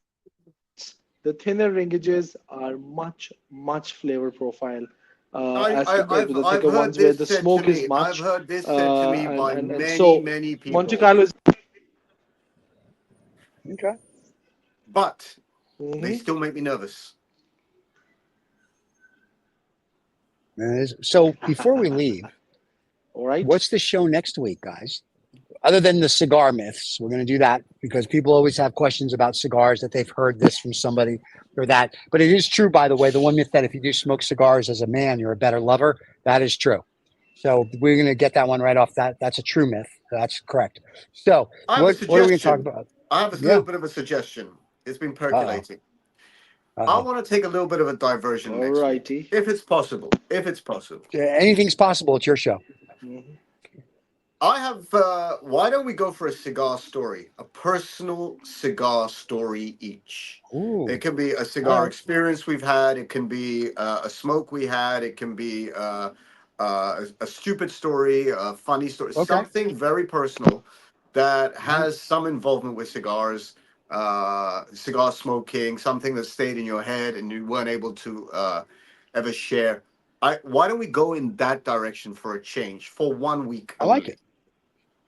the thinner ringages are much flavor profile as compared to the I've thicker heard ones where this the said to smoke is me. I've much heard this said to me by and many, so many Monte people. Carlo is Okay. But they Mhm. still make me nervous. So before we leave, All right. what's the show next week, guys? Other than the cigar myths, we're going to do that because people always have questions about cigars that they've heard this from somebody or that. But it is true, by the way, the one myth that if you do smoke cigars as a man, you're a better lover. That is true. So we're going to get that one right off. That's a true myth. That's correct. So I have a what are we going to talk suggestion. about? I have a Yeah. little bit of a suggestion. It's been Uh-oh. percolating. I Uh-oh. want to take a little bit of a diversion All next week, righty. if it's possible. If it's possible. Anything's possible. It's your show. Mhm. I have. Why don't we go for a cigar story, a personal cigar story each? Ooh. It can be a All cigar right. experience we've had. It can be a smoke we had. It can be a stupid story, a funny story, Okay. something very personal that Mhm. has some involvement with cigars, cigar smoking, something that stayed in your head and you weren't able to ever share. Why don't we go in that direction for a change for 1 week I like only? it.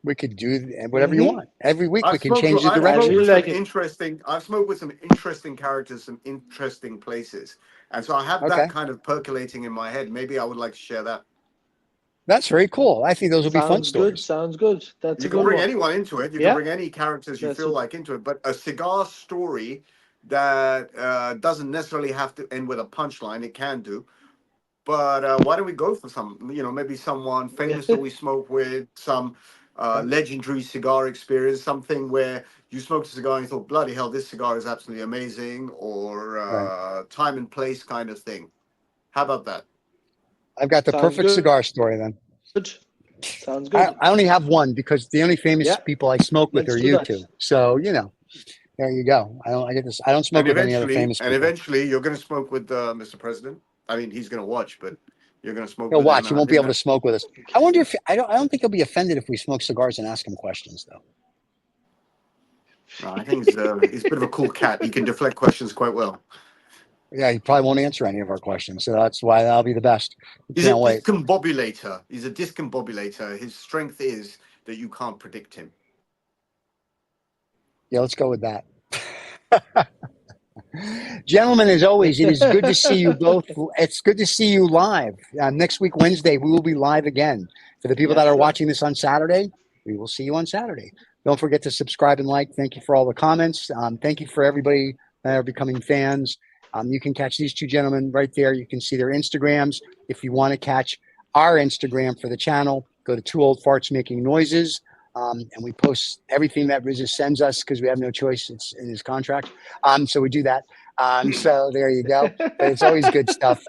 We could do whatever you Mhm. want. Every week we can change the I've I smoked direction. really with some like it. interesting. I've smoked with some interesting characters, some interesting places, and so I have that Okay. kind of percolating in my head. Maybe I would like to share that. That's very cool. I think those will be fun Sounds good. stories. Sounds good. That's You a can good bring one. anyone into it. You can Yeah. bring any characters you That's feel a, like into it. But a cigar story that doesn't necessarily have to end with a punchline. It can do. But why don't we go for some, maybe someone famous that we smoke with, some Okay. legendary cigar experience, something where you smoked a cigar and you thought, bloody hell, this cigar is absolutely amazing, or Right. time and place kind of thing. How about that? I've got the sounds perfect good. cigar story then. Sounds I, good. I only have one because the only famous Yeah. people I smoke with Let's are do you that. two. So, there you go. I get this. I don't smoke And with any other eventually, famous people. you're going to smoke with Mr. President. I mean, he's going to watch, but you're going to smoke He'll with him, watch. He and I won't be think able to that smoke with us. I wonder if I don't think he'll be offended if we smoke cigars and ask him questions though. I think he's a bit of a cool cat. He can deflect questions quite well. Yeah, he probably won't answer any of our questions. So that's why that'll be the best. He's a Can't wait. discombobulator. He's a discombobulator. His strength is that you can't predict him. Yeah, let's go with that. Gentlemen, as always, it is good to see you both. It's good to see you live. Next week, Wednesday, we will be live again. For the people Yes, that are sir. watching this on Saturday, we will see you on Saturday. Don't forget to subscribe and like. Thank you for all the comments. Thank you for everybody that are becoming fans. You can catch these two gentlemen right there. You can see their Instagrams. If you want to catch our Instagram for the channel, go to Two Old Farts Making Noises. And we post everything that Riz sends us because we have no choice. It's in his contract. So we do that. So there you go. But it's always good stuff.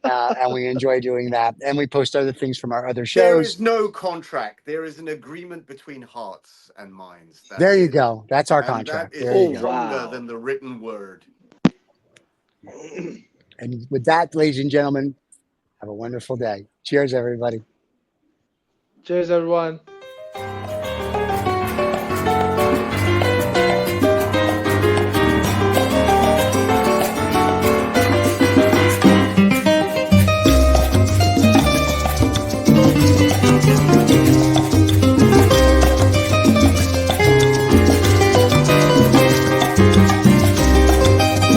And we enjoy doing that. And we post other things from our other There shows. is no contract. There is an agreement between hearts and minds. There That's you it. go. That's our And that contract. is There you Oh, go. stronger wow. than the written word. And with that, ladies and gentlemen, have a wonderful day. Cheers, everybody. Cheers, everyone.